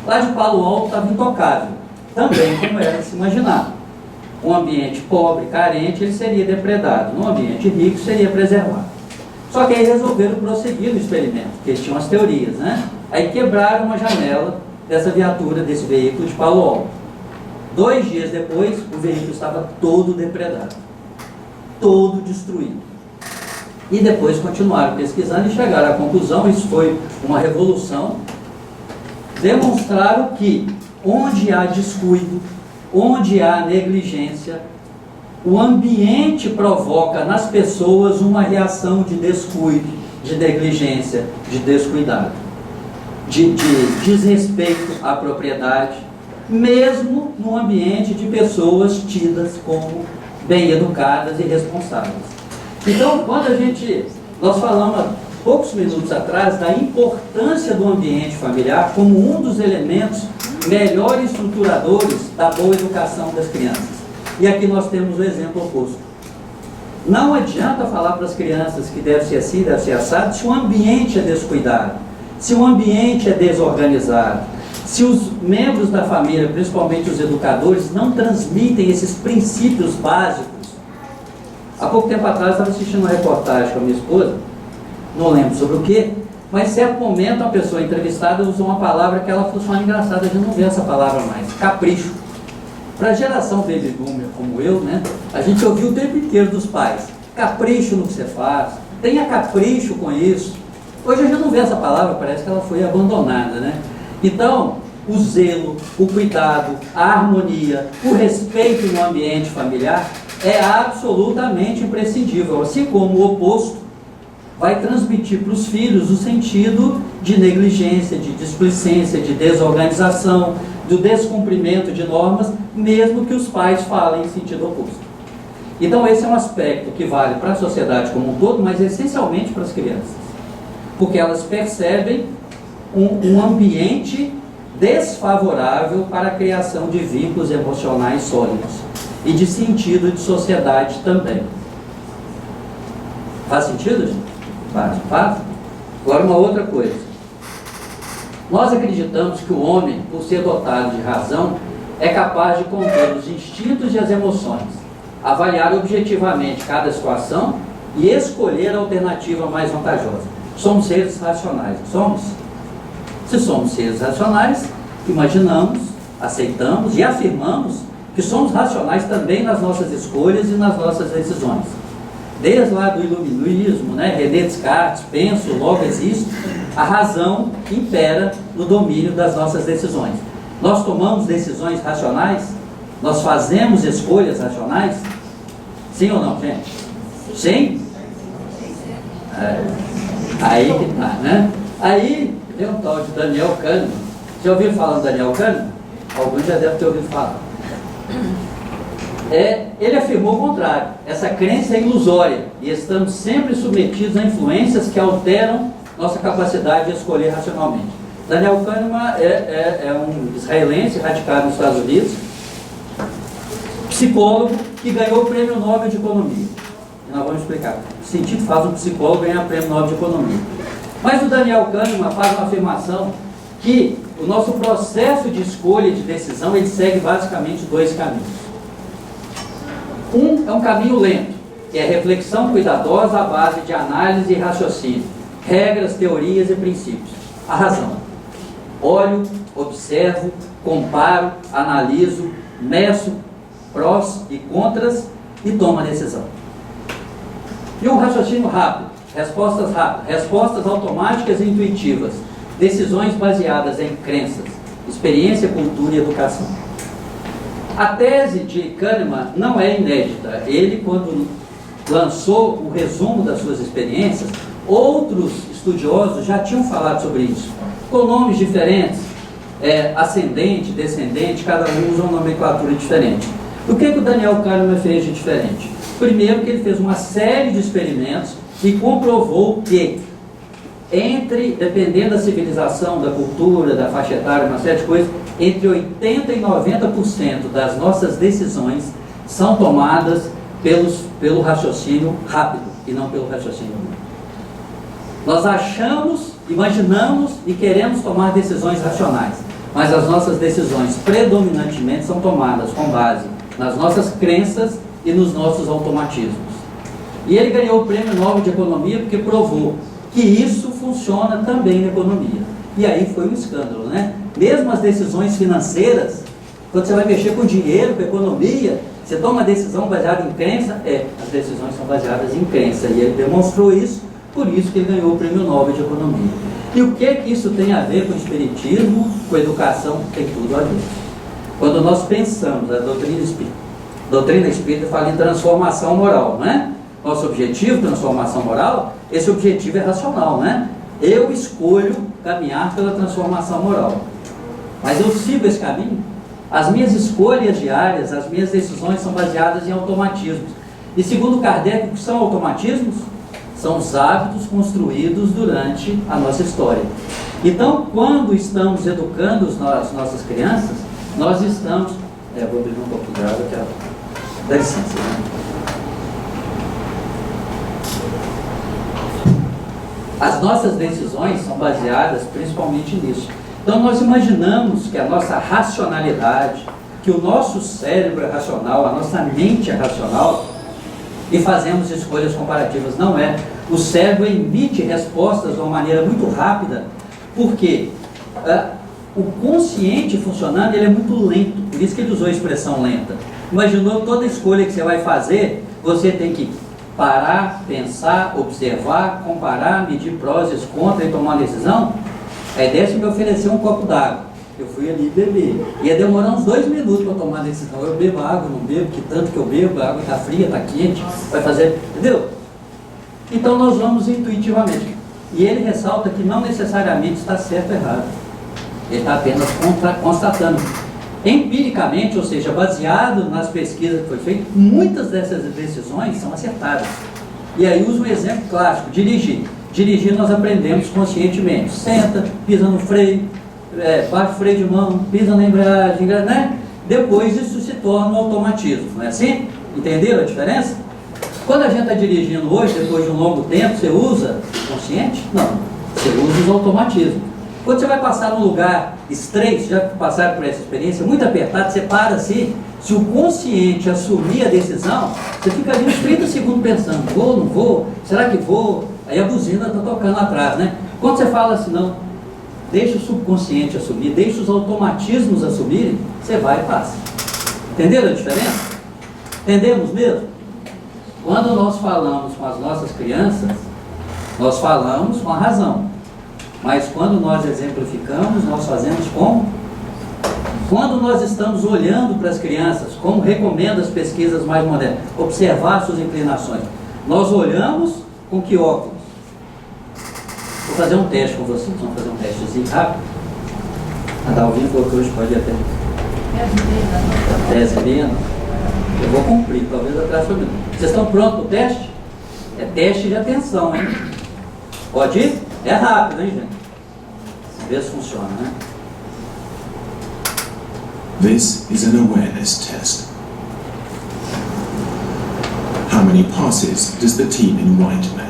Lá de Palo Alto estava intocável, também como era se imaginava. Um ambiente pobre, carente, ele seria depredado. Num ambiente rico, seria preservado. Só que aí resolveram prosseguir no experimento, porque eles tinham as teorias, né? Aí quebraram uma janela dessa viatura, desse veículo de Palo Alto. 2 dias depois, o veículo estava todo depredado, todo destruído. E depois continuaram pesquisando e chegaram à conclusão, isso foi uma revolução, demonstraram que onde há descuido, onde há negligência, o ambiente provoca nas pessoas uma reação de descuido, de negligência, de descuidado. de desrespeito à propriedade, mesmo no ambiente de pessoas tidas como bem educadas e responsáveis. Então, quando nós falamos há poucos minutos atrás da importância do ambiente familiar como um dos elementos melhores estruturadores da boa educação das crianças. E aqui nós temos o exemplo oposto. Não adianta falar para as crianças que deve ser assim, deve ser assado, se o ambiente é descuidado, se o ambiente é desorganizado, se os membros da família, principalmente os educadores, não transmitem esses princípios básicos. Há pouco tempo atrás eu estava assistindo uma reportagem com a minha esposa, não lembro sobre o que, mas em certo momento a pessoa entrevistada usou uma palavra que ela falou assim: engraçada, a gente não vê essa palavra mais, capricho. Para a geração baby boomer como eu, né, a gente ouviu o tempo inteiro dos pais: capricho no que você faz, tenha capricho com isso. Hoje a gente não vê essa palavra, parece que ela foi abandonada, né? Então, o zelo, o cuidado, a harmonia, o respeito no ambiente familiar é absolutamente imprescindível, assim como o oposto vai transmitir para os filhos o sentido de negligência, de displicência, de desorganização, do descumprimento de normas, mesmo que os pais falem em sentido oposto. Então esse é um aspecto que vale para a sociedade como um todo, mas essencialmente para as crianças, porque elas percebem um ambiente desfavorável para a criação de vínculos emocionais sólidos e de sentido de sociedade também. Faz sentido, gente? Faz? Agora uma outra coisa. Nós acreditamos que o homem, por ser dotado de razão, é capaz de conter os instintos e as emoções, avaliar objetivamente cada situação e escolher a alternativa mais vantajosa. Somos seres racionais, somos? Se somos seres racionais, imaginamos, aceitamos e afirmamos que somos racionais também nas nossas escolhas e nas nossas decisões. Desde lá do iluminismo, né, René Descartes, penso, logo existo, a razão impera no domínio das nossas decisões. Nós tomamos decisões racionais? Nós fazemos escolhas racionais? Sim ou não, gente? Sim? Aí que tá, né? Aí tem um tal de Daniel Kahneman. Já ouviram falar do Daniel Kahneman? Alguns já devem ter ouvido falar. Ele afirmou o contrário. Essa crença é ilusória e estamos sempre submetidos a influências que alteram nossa capacidade de escolher racionalmente. Daniel Kahneman é um israelense radicado nos Estados Unidos, psicólogo que ganhou o Prêmio Nobel de Economia. E nós vamos explicar. O sentido faz um psicólogo ganhar o Prêmio Nobel de Economia. Mas o Daniel Kahneman faz uma afirmação que o nosso processo de escolha e de decisão ele segue basicamente dois caminhos. Um é um caminho lento, que é reflexão cuidadosa à base de análise e raciocínio, regras, teorias e princípios. A razão. Olho, observo, comparo, analiso, meço prós e contras e tomo a decisão. E um raciocínio rápido, respostas automáticas e intuitivas, decisões baseadas em crenças, experiência, cultura e educação. A tese de Kahneman não é inédita. Ele, quando lançou o resumo das suas experiências, outros estudiosos já tinham falado sobre isso, com nomes diferentes, ascendente, descendente, cada um usa uma nomenclatura diferente. O que o Daniel Kahneman fez de diferente? Primeiro que ele fez uma série de experimentos e comprovou que, dependendo da civilização, da cultura, da faixa etária, uma série de coisas, entre 80% e 90% das nossas decisões são tomadas pelo raciocínio rápido e não pelo raciocínio lento. Nós achamos, imaginamos e queremos tomar decisões racionais, mas as nossas decisões predominantemente são tomadas com base nas nossas crenças e nos nossos automatismos. E ele ganhou o Prêmio Nobel de Economia porque provou que isso funciona também na economia. E aí foi um escândalo, né? Mesmo as decisões financeiras, quando você vai mexer com dinheiro, com economia, você toma uma decisão baseada em crença? As decisões são baseadas em crença. E ele demonstrou isso, por isso que ele ganhou o Prêmio Nobel de Economia. E o que isso tem a ver com o espiritismo, com a educação? Tem tudo a ver. Quando nós pensamos, a doutrina espírita fala em transformação moral, não é? Nosso objetivo, transformação moral, esse objetivo é racional, né? Eu escolho caminhar pela transformação moral. Mas eu sigo esse caminho. As minhas escolhas diárias, as minhas decisões são baseadas em automatismos. E segundo Kardec, o que são automatismos? São os hábitos construídos durante a nossa história. Então, quando estamos educando as nossas crianças, nós estamos... vou beber um pouco de água, que dá licença, né? As nossas decisões são baseadas principalmente nisso. Então nós imaginamos que a nossa racionalidade, que o nosso cérebro é racional, a nossa mente é racional, e fazemos escolhas comparativas. Não é. O cérebro emite respostas de uma maneira muito rápida, porque o consciente funcionando, ele é muito lento, por isso que ele usou a expressão lenta. Imaginou toda escolha que você vai fazer, você tem que parar, pensar, observar, comparar, medir prós e contras e tomar uma decisão. A ideia é me oferecer um copo d'água. Eu fui ali beber. Ia demorar uns 2 minutos para tomar a decisão. Eu bebo água, não bebo, que tanto que eu bebo, a água está fria, está quente, vai fazer... Entendeu? Então nós vamos intuitivamente. E ele ressalta que não necessariamente está certo ou errado. Ele está apenas constatando. Empiricamente, ou seja, baseado nas pesquisas que foi feito, muitas dessas decisões são acertadas. E aí uso um exemplo clássico: dirigir. Dirigir nós aprendemos conscientemente. Senta, pisa no freio, bate o freio de mão, pisa na embreagem, né? Depois isso se torna um automatismo, não é assim? Entenderam a diferença? Quando a gente está dirigindo hoje, depois de um longo tempo, você usa consciente? Não, você usa os automatismos. Quando você vai passar num lugar estreito, já passaram por essa experiência, muito apertado, você para assim, se o consciente assumir a decisão, você fica ali uns 30 segundos pensando, vou, não vou, será que vou? Aí a buzina está tocando atrás, né? Quando você fala assim, não, deixa o subconsciente assumir, deixa os automatismos assumirem, você vai e passa. Entenderam a diferença? Entendemos mesmo? Quando nós falamos com as nossas crianças, nós falamos com a razão. Mas quando nós exemplificamos, nós fazemos como? Quando nós estamos olhando para as crianças, como recomendam as pesquisas mais modernas, observar suas inclinações, nós olhamos com que óculos? Vou fazer um teste com vocês, vamos fazer um testezinho rápido. A Dalvinha falou que hoje pode ir até 10h30. Eu vou cumprir, talvez atrás foi minuto. Vocês estão prontos para o teste? É teste de atenção, hein? Pode ir? É rápido, hein, gente? Vê se funciona, né? This is an awareness test. How many passes does the team in white make?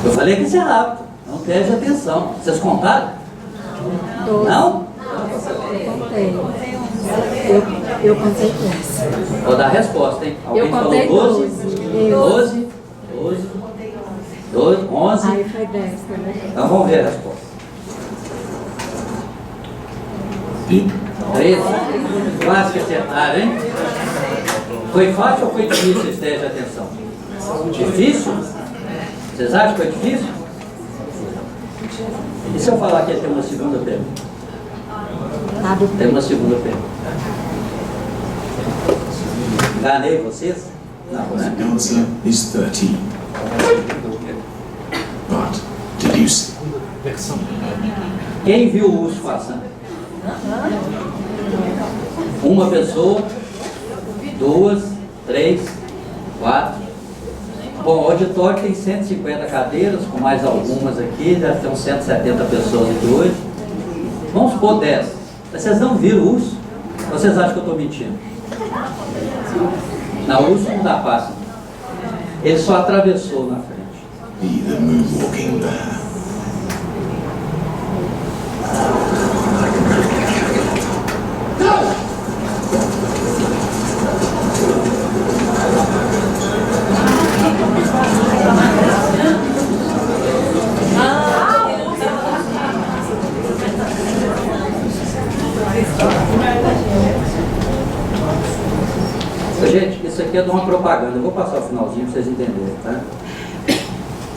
Eu falei que isso é rápido, não perde atenção. Vocês contaram? 12. Não? Contei. Eu contei 12. Vou dar a resposta, hein? Alguém Eu contei falou 12? 12. 12, 11. Aí foi 10 também. Então vamos ver a resposta. E 13. Quase que acertaram, hein? Foi fácil ou foi difícil esse teste de atenção? Difícil? Vocês acham que foi difícil? E se eu falar que ia ter uma segunda pergunta? Tem uma segunda pergunta. Enganei vocês? Não, the né? answer is 13. But did you see? Quem viu o urso passando? Uma pessoa, 2, 3, 4. Bom, o auditório tem 150 cadeiras, com mais algumas aqui, deve ter uns 170 pessoas aqui hoje. Vamos supor 10. Vocês não viram o urso? Ou vocês acham que eu estou mentindo? Não, o urso não dá passo. Ele só atravessou na frente. Be the moonwalking bear. Gente, isso aqui é de uma propaganda. Eu vou passar o finalzinho para vocês entenderem, tá?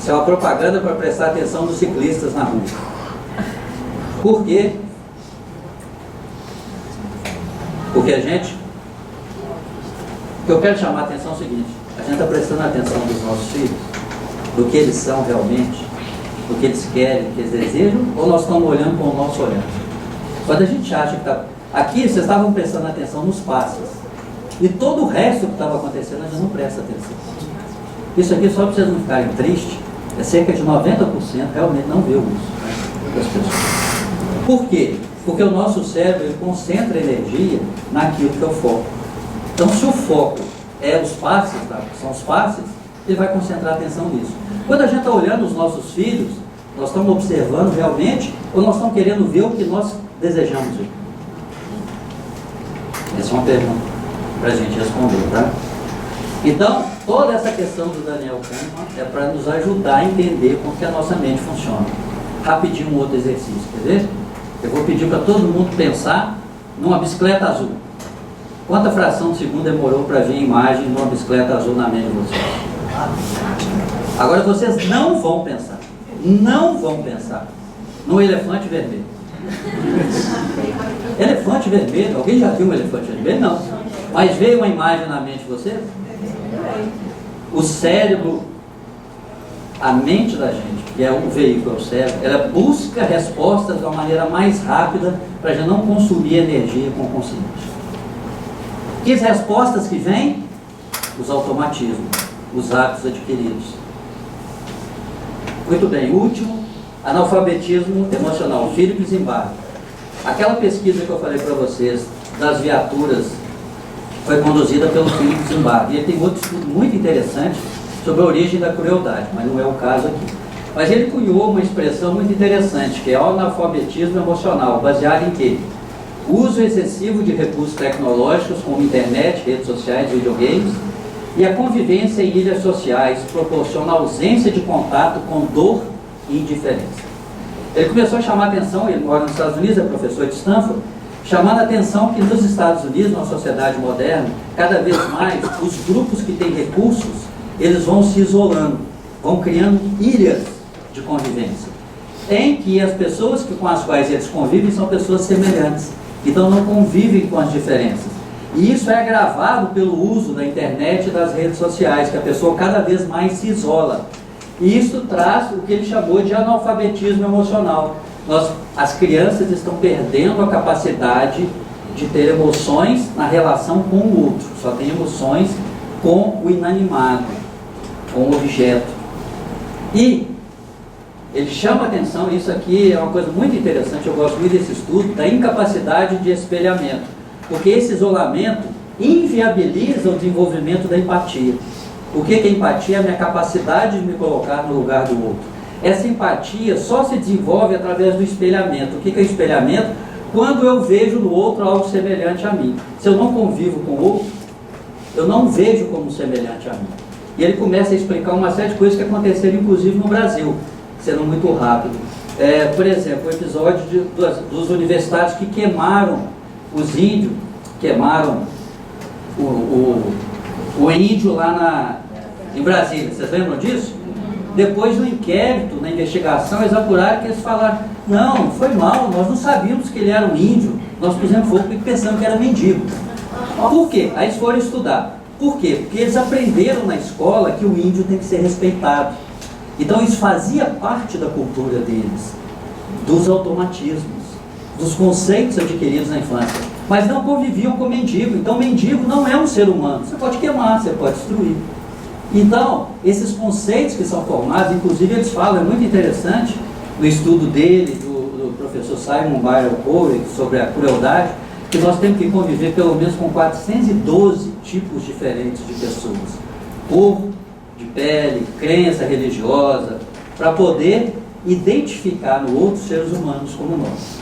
Isso é uma propaganda para prestar atenção nos ciclistas na rua. Por quê? Porque a gente... O que eu quero chamar a atenção é o seguinte: a gente está prestando atenção dos nossos filhos, do que eles são realmente, do que eles querem, do que eles desejam, ou nós estamos olhando com o nosso olhar? Quando a gente acha que está... Aqui vocês estavam prestando atenção nos passos, e todo o resto que estava acontecendo a gente não presta atenção. Isso aqui, só para vocês não ficarem tristes, é cerca de 90% realmente não vê o uso das pessoas. Por quê? Porque o nosso cérebro ele concentra energia naquilo que é o foco. Então, se o foco é os passes, tá? São os passes, ele vai concentrar a atenção nisso. Quando a gente está olhando os nossos filhos, nós estamos observando realmente, ou nós estamos querendo ver o que nós desejamos ver? Essa é uma pergunta para a gente responder, tá? Então, toda essa questão do Daniel Kahneman é para nos ajudar a entender como que a nossa mente funciona. Rapidinho um outro exercício, quer ver? Eu vou pedir para todo mundo pensar numa bicicleta azul. Quanta fração de segundo demorou para ver a imagem de uma bicicleta azul na mente de vocês? Agora vocês não vão pensar no elefante vermelho. Elefante vermelho, alguém já viu um elefante vermelho? Não. Mas veio uma imagem na mente de vocês? O cérebro, a mente da gente, que é um veículo, é o cérebro, ela busca respostas de uma maneira mais rápida para a gente não consumir energia com o consciente. Que as respostas que vêm? Os automatismos, os hábitos adquiridos. Muito bem, último, analfabetismo emocional, Philip Zimbardo. Aquela pesquisa que eu falei para vocês das viaturas foi conduzida pelo Philip Zimbardo. E ele tem outro estudo muito interessante sobre a origem da crueldade, mas não é o caso aqui. Mas ele cunhou uma expressão muito interessante, que é o analfabetismo emocional, baseado em quê? O uso excessivo de recursos tecnológicos como internet, redes sociais, videogames, e a convivência em ilhas sociais proporciona ausência de contato com dor e indiferença. Ele começou a chamar a atenção, ele mora nos Estados Unidos, é professor de Stanford, chamando a atenção que nos Estados Unidos, numa sociedade moderna, cada vez mais os grupos que têm recursos, eles vão se isolando, vão criando ilhas de convivência, em que as pessoas com as quais eles convivem são pessoas semelhantes, então não convivem com as diferenças. E isso é agravado pelo uso da internet e das redes sociais, que a pessoa cada vez mais se isola. E isso traz o que ele chamou de analfabetismo emocional. As crianças estão perdendo a capacidade de ter emoções na relação com o outro. Só tem emoções com o inanimado, com o objeto. E ele chama a atenção, isso aqui é uma coisa muito interessante, eu gosto muito desse estudo, da incapacidade de espelhamento. Porque esse isolamento inviabiliza o desenvolvimento da empatia. O que é empatia? É a minha capacidade de me colocar no lugar do outro. Essa empatia só se desenvolve através do espelhamento. O que é o espelhamento? Quando eu vejo no outro algo semelhante a mim. Se eu não convivo com o outro, eu não vejo como semelhante a mim. E ele começa a explicar uma série de coisas que aconteceram, inclusive no Brasil, sendo muito rápido. Por exemplo, o episódio dos universitários que queimaram os índios, queimaram o índio lá em Brasília. Vocês lembram disso? Depois do inquérito, na investigação, eles apuraram que eles falaram: não, foi mal, nós não sabíamos que ele era um índio, nós pusemos fogo porque pensamos que era mendigo. Por quê? Aí eles foram estudar. Por quê? Porque eles aprenderam na escola que o índio tem que ser respeitado. Então isso fazia parte da cultura deles, dos automatismos, dos conceitos adquiridos na infância. Mas não conviviam com mendigo. Então mendigo não é um ser humano. Você pode queimar, você pode destruir. Então, esses conceitos que são formados, inclusive eles falam, é muito interessante, no estudo dele, do professor Simon Bayer-Cohen, sobre a crueldade, que nós temos que conviver pelo menos com 412 tipos diferentes de pessoas. Cor, de pele, crença religiosa, para poder identificar no outro seres humanos como nós.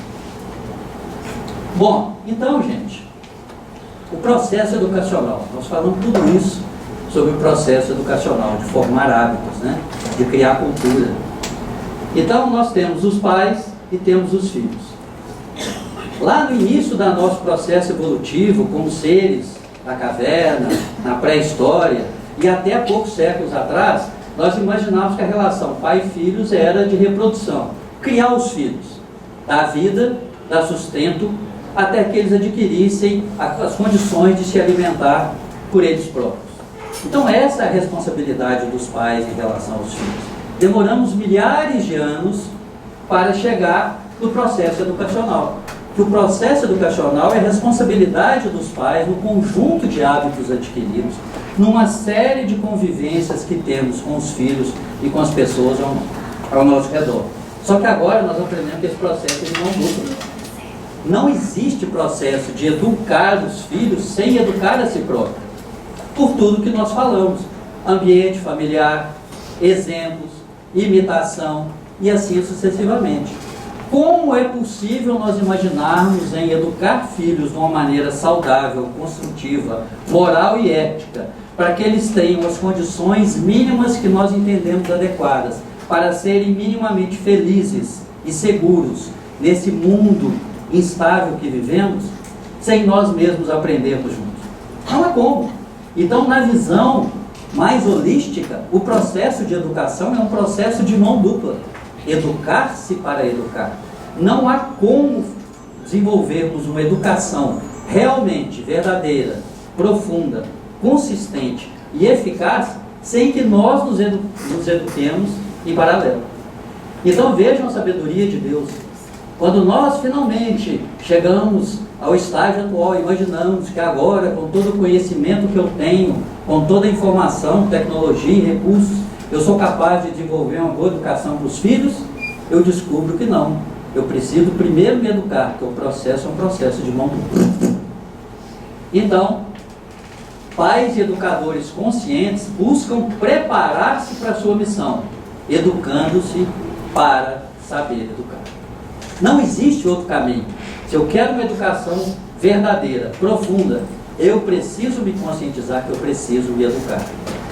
Bom, então, gente, o processo educacional, nós falamos tudo isso sobre o processo educacional, de formar hábitos, né? De criar cultura. Então, nós temos os pais e temos os filhos. Lá no início do nosso processo evolutivo, como seres na caverna, na pré-história, e até há poucos séculos atrás, nós imaginávamos que a relação pai e filhos era de reprodução. Criar os filhos, dar vida, dar sustento, até que eles adquirissem as condições de se alimentar por eles próprios. Então essa é a responsabilidade dos pais em relação aos filhos. Demoramos milhares de anos para chegar no processo educacional. Que o processo educacional é responsabilidade dos pais no conjunto de hábitos adquiridos, numa série de convivências que temos com os filhos e com as pessoas ao nosso redor. Só que agora nós aprendemos que esse processo é de mão dupla. Não existe processo de educar os filhos sem educar a si próprio. Por tudo que nós falamos. Ambiente familiar, exemplos, imitação e assim sucessivamente. Como é possível nós imaginarmos em educar filhos de uma maneira saudável, construtiva, moral e ética, para que eles tenham as condições mínimas que nós entendemos adequadas, para serem minimamente felizes e seguros nesse mundo instável que vivemos, sem nós mesmos aprendermos juntos? Não há como. Então, na visão mais holística, o processo de educação é um processo de mão dupla. Educar-se para educar. Não há como desenvolvermos uma educação realmente verdadeira, profunda, consistente e eficaz sem que nós nos eduquemos em paralelo. Então vejam a sabedoria de Deus. Quando nós finalmente chegamos ao estágio atual, imaginamos que agora, com todo o conhecimento que eu tenho, com toda a informação, tecnologia e recursos, eu sou capaz de desenvolver uma boa educação para os filhos, eu descubro que não. Eu preciso primeiro me educar, porque o processo é um processo de mão dupla. Então, pais e educadores conscientes buscam preparar-se para a sua missão, educando-se para saber educar. Não existe outro caminho. Se eu quero uma educação verdadeira, profunda, eu preciso me conscientizar que eu preciso me educar.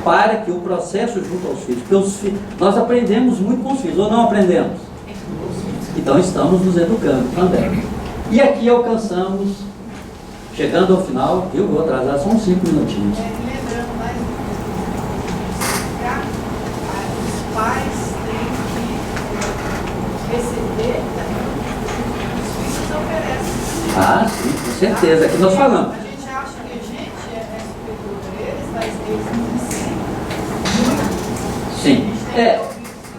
Para que o processo junto aos filhos, porque nós aprendemos muito com os filhos, ou não aprendemos? Então estamos nos educando também. E aqui alcançamos, chegando ao final, eu vou atrasar só uns 5 minutinhos. Lembrando mais uma coisa, os pais têm que receber os filhos oferecem. Ah, sim, com certeza, aqui nós falamos. A gente acha que a gente é superior a eles, mas eles não são. Sim,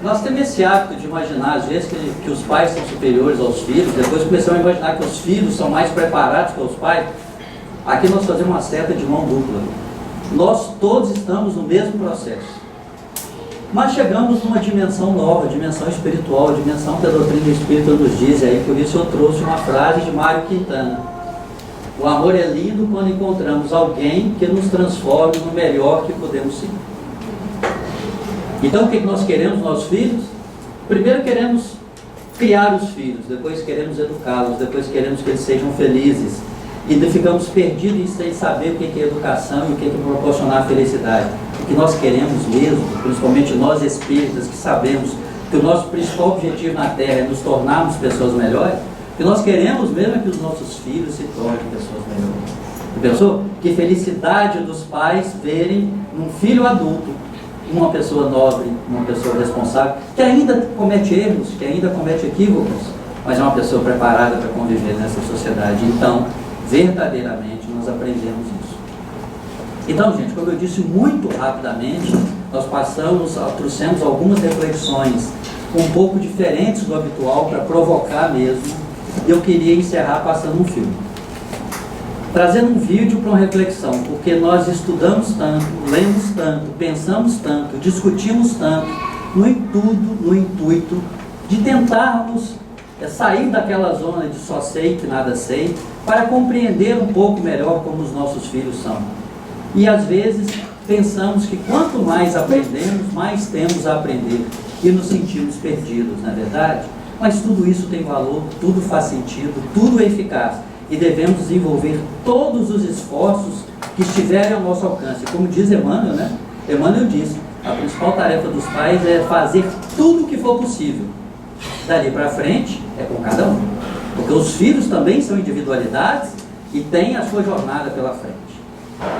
nós temos esse hábito de imaginar às vezes que os pais são superiores aos filhos, depois começamos a imaginar que os filhos são mais preparados que os pais. Aqui nós fazemos uma seta de mão dupla. Nós todos estamos no mesmo processo. Mas chegamos numa dimensão nova, dimensão espiritual, a dimensão que a doutrina espírita nos diz aí, por isso eu trouxe uma frase de Mário Quintana. O amor é lindo quando encontramos alguém que nos transforme no melhor que podemos ser. Então o que nós queremos, nossos filhos? Primeiro queremos criar os filhos, depois queremos educá-los, depois queremos que eles sejam felizes. E ficamos perdidos sem saber o que é educação e o que é proporcionar a felicidade. O que nós queremos mesmo, principalmente nós espíritas que sabemos que o nosso principal objetivo na Terra é nos tornarmos pessoas melhores, o que nós queremos mesmo é que os nossos filhos se tornem pessoas melhores. Pensou? Que felicidade dos pais verem um filho adulto, uma pessoa nobre, uma pessoa responsável, que ainda comete erros, que ainda comete equívocos, mas é uma pessoa preparada para conviver nessa sociedade. Então, verdadeiramente, nós aprendemos isso. Então, gente, como eu disse muito rapidamente, nós trouxemos algumas reflexões um pouco diferentes do habitual para provocar mesmo. Eu queria encerrar passando um filme. Trazendo um vídeo para uma reflexão, porque nós estudamos tanto, lemos tanto, pensamos tanto, discutimos tanto, no intuito de tentarmos sair daquela zona de só sei que nada sei, para compreender um pouco melhor como os nossos filhos são. E às vezes pensamos que quanto mais aprendemos, mais temos a aprender e nos sentimos perdidos, não é verdade? Mas tudo isso tem valor, tudo faz sentido, tudo é eficaz. E devemos desenvolver todos os esforços que estiverem ao nosso alcance. Como diz Emmanuel, né? Emmanuel diz, a principal tarefa dos pais é fazer tudo o que for possível. Dali para frente é com cada um. Porque os filhos também são individualidades e têm a sua jornada pela frente.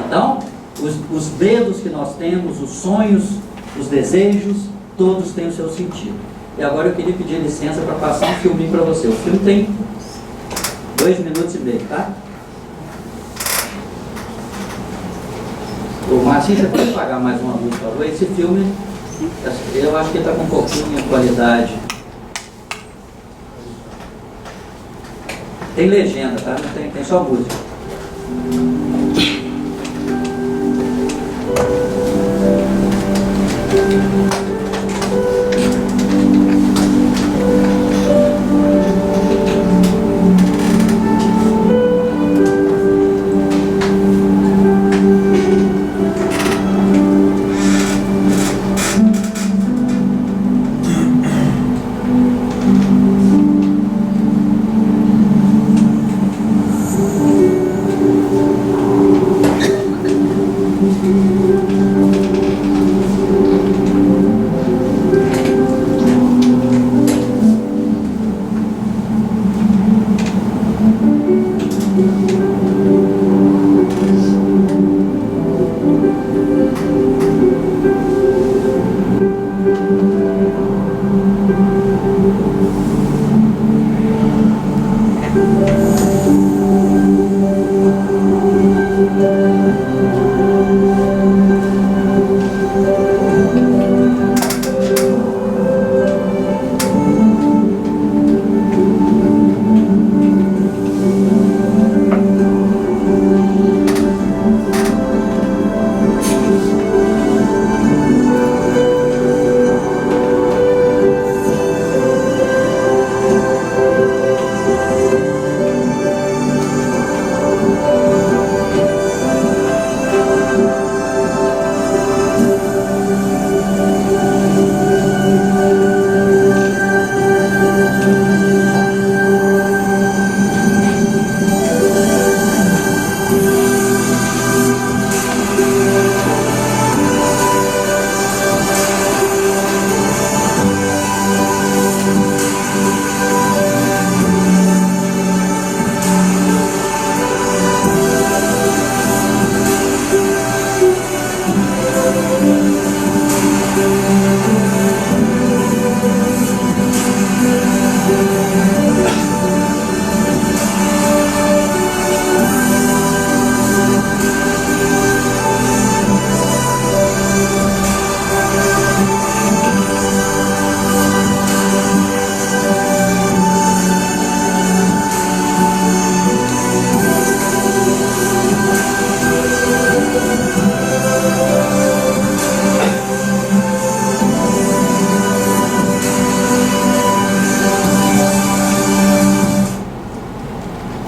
Então, os medos que nós temos, os sonhos os desejos, todos têm o seu sentido. E agora eu queria pedir licença para passar um filminho para você. O filme tem 2 minutos e meio, tá? O Marcinho, você pode pagar mais uma luz, por favor? Esse filme, eu acho que ele está com um pouquinho de qualidade. Tem legenda, tá? Não tem, tem só música.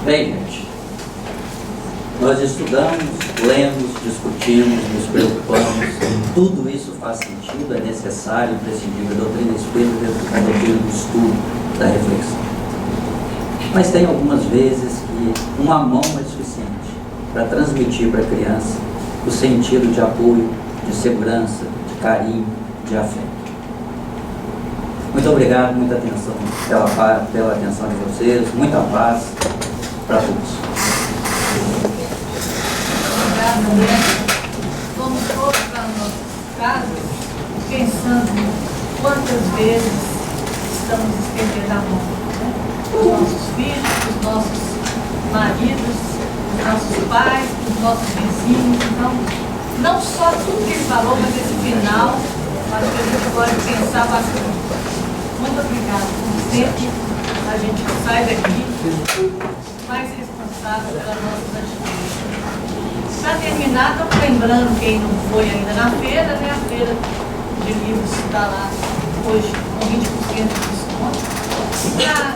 Bem, gente, nós estudamos, lemos, discutimos, nos preocupamos, tudo isso faz sentido, é necessário, imprescindível. A doutrina espírita é a doutrina do estudo, da reflexão. Mas tem algumas vezes que uma mão é suficiente para transmitir para a criança o sentido de apoio, de segurança, de carinho, de afeto. Muito obrigado, muita atenção pela atenção de vocês, muita paz para todos. Obrigada, vamos todos para nossas casas pensando quantas vezes estamos estendendo a mão, né? Os nossos filhos, os nossos maridos, os nossos pais, os nossos vizinhos. Então, não só tudo que ele falou, mas esse final, acho que a gente pode pensar bastante. Muito obrigada. Como sempre, a gente sai daqui mais responsável pelas nossas atitudes. Para terminar, estamos lembrando quem não foi ainda na feira, né? A feira de livros está lá hoje com 20% de desconto.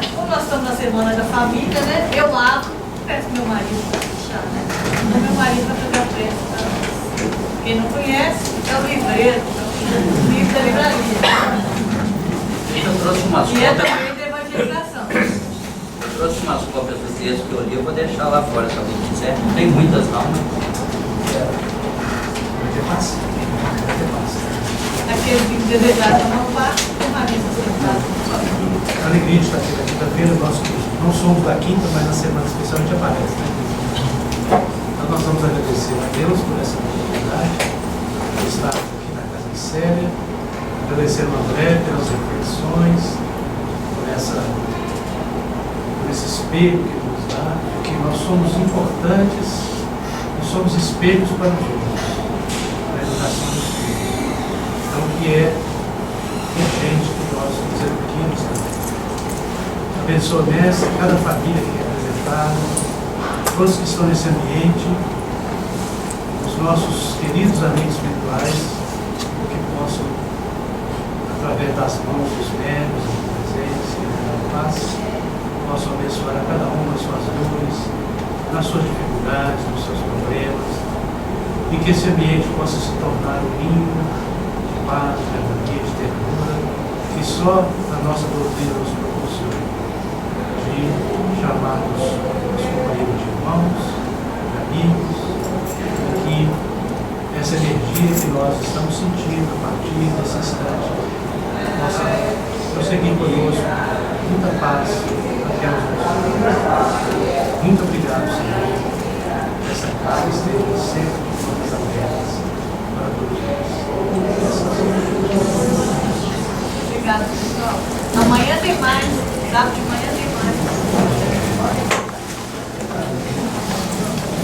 E como nós estamos na Semana da Família, né? Eu lavo, peço meu marido para fechar, né? Então, meu marido vai fazer a prece para nós. Quem não conhece, é o livreiro, o livro da livraria. Eu trouxe umas E é cópias. também da evangelização. Eu trouxe umas cópias do texto que eu li, eu vou deixar lá fora se alguém quiser. Não tem muitas não, mas... Aqueles que desejaram tomar parte, permaneçam sentados. A alegria de estar aqui na quinta-feira, nós não somos da quinta, mas na semana especial a gente aparece, né? Então nós vamos agradecer a Deus por essa oportunidade de estar aqui na casa Célia, agradecer ao André pelas reflexões, por esse espelho que ele nos dá, que nós somos importantes e somos espelhos para os outros, na educação dos filhos. Então, que é urgente que nós nos eduquemos também. Abençoa nessa cada família que é representada, todos que estão nesse ambiente, os nossos queridos amigos espirituais, que possam, através das mãos dos membros e presentes que nos paz, possam abençoar a cada um nas suas dores, nas suas dificuldades, nos seus problemas, e que esse ambiente possa se tornar um ninho de paz, de harmonia, de ternura, que só a nossa doutrina nos proporciona, de chamarmos os companheiros de irmãos, de amigos, e que essa energia que nós estamos sentindo a partir desse instante possa prosseguir conosco, muita paz até os nossos dias. Muito obrigado, Senhor. Essa casa esteja sempre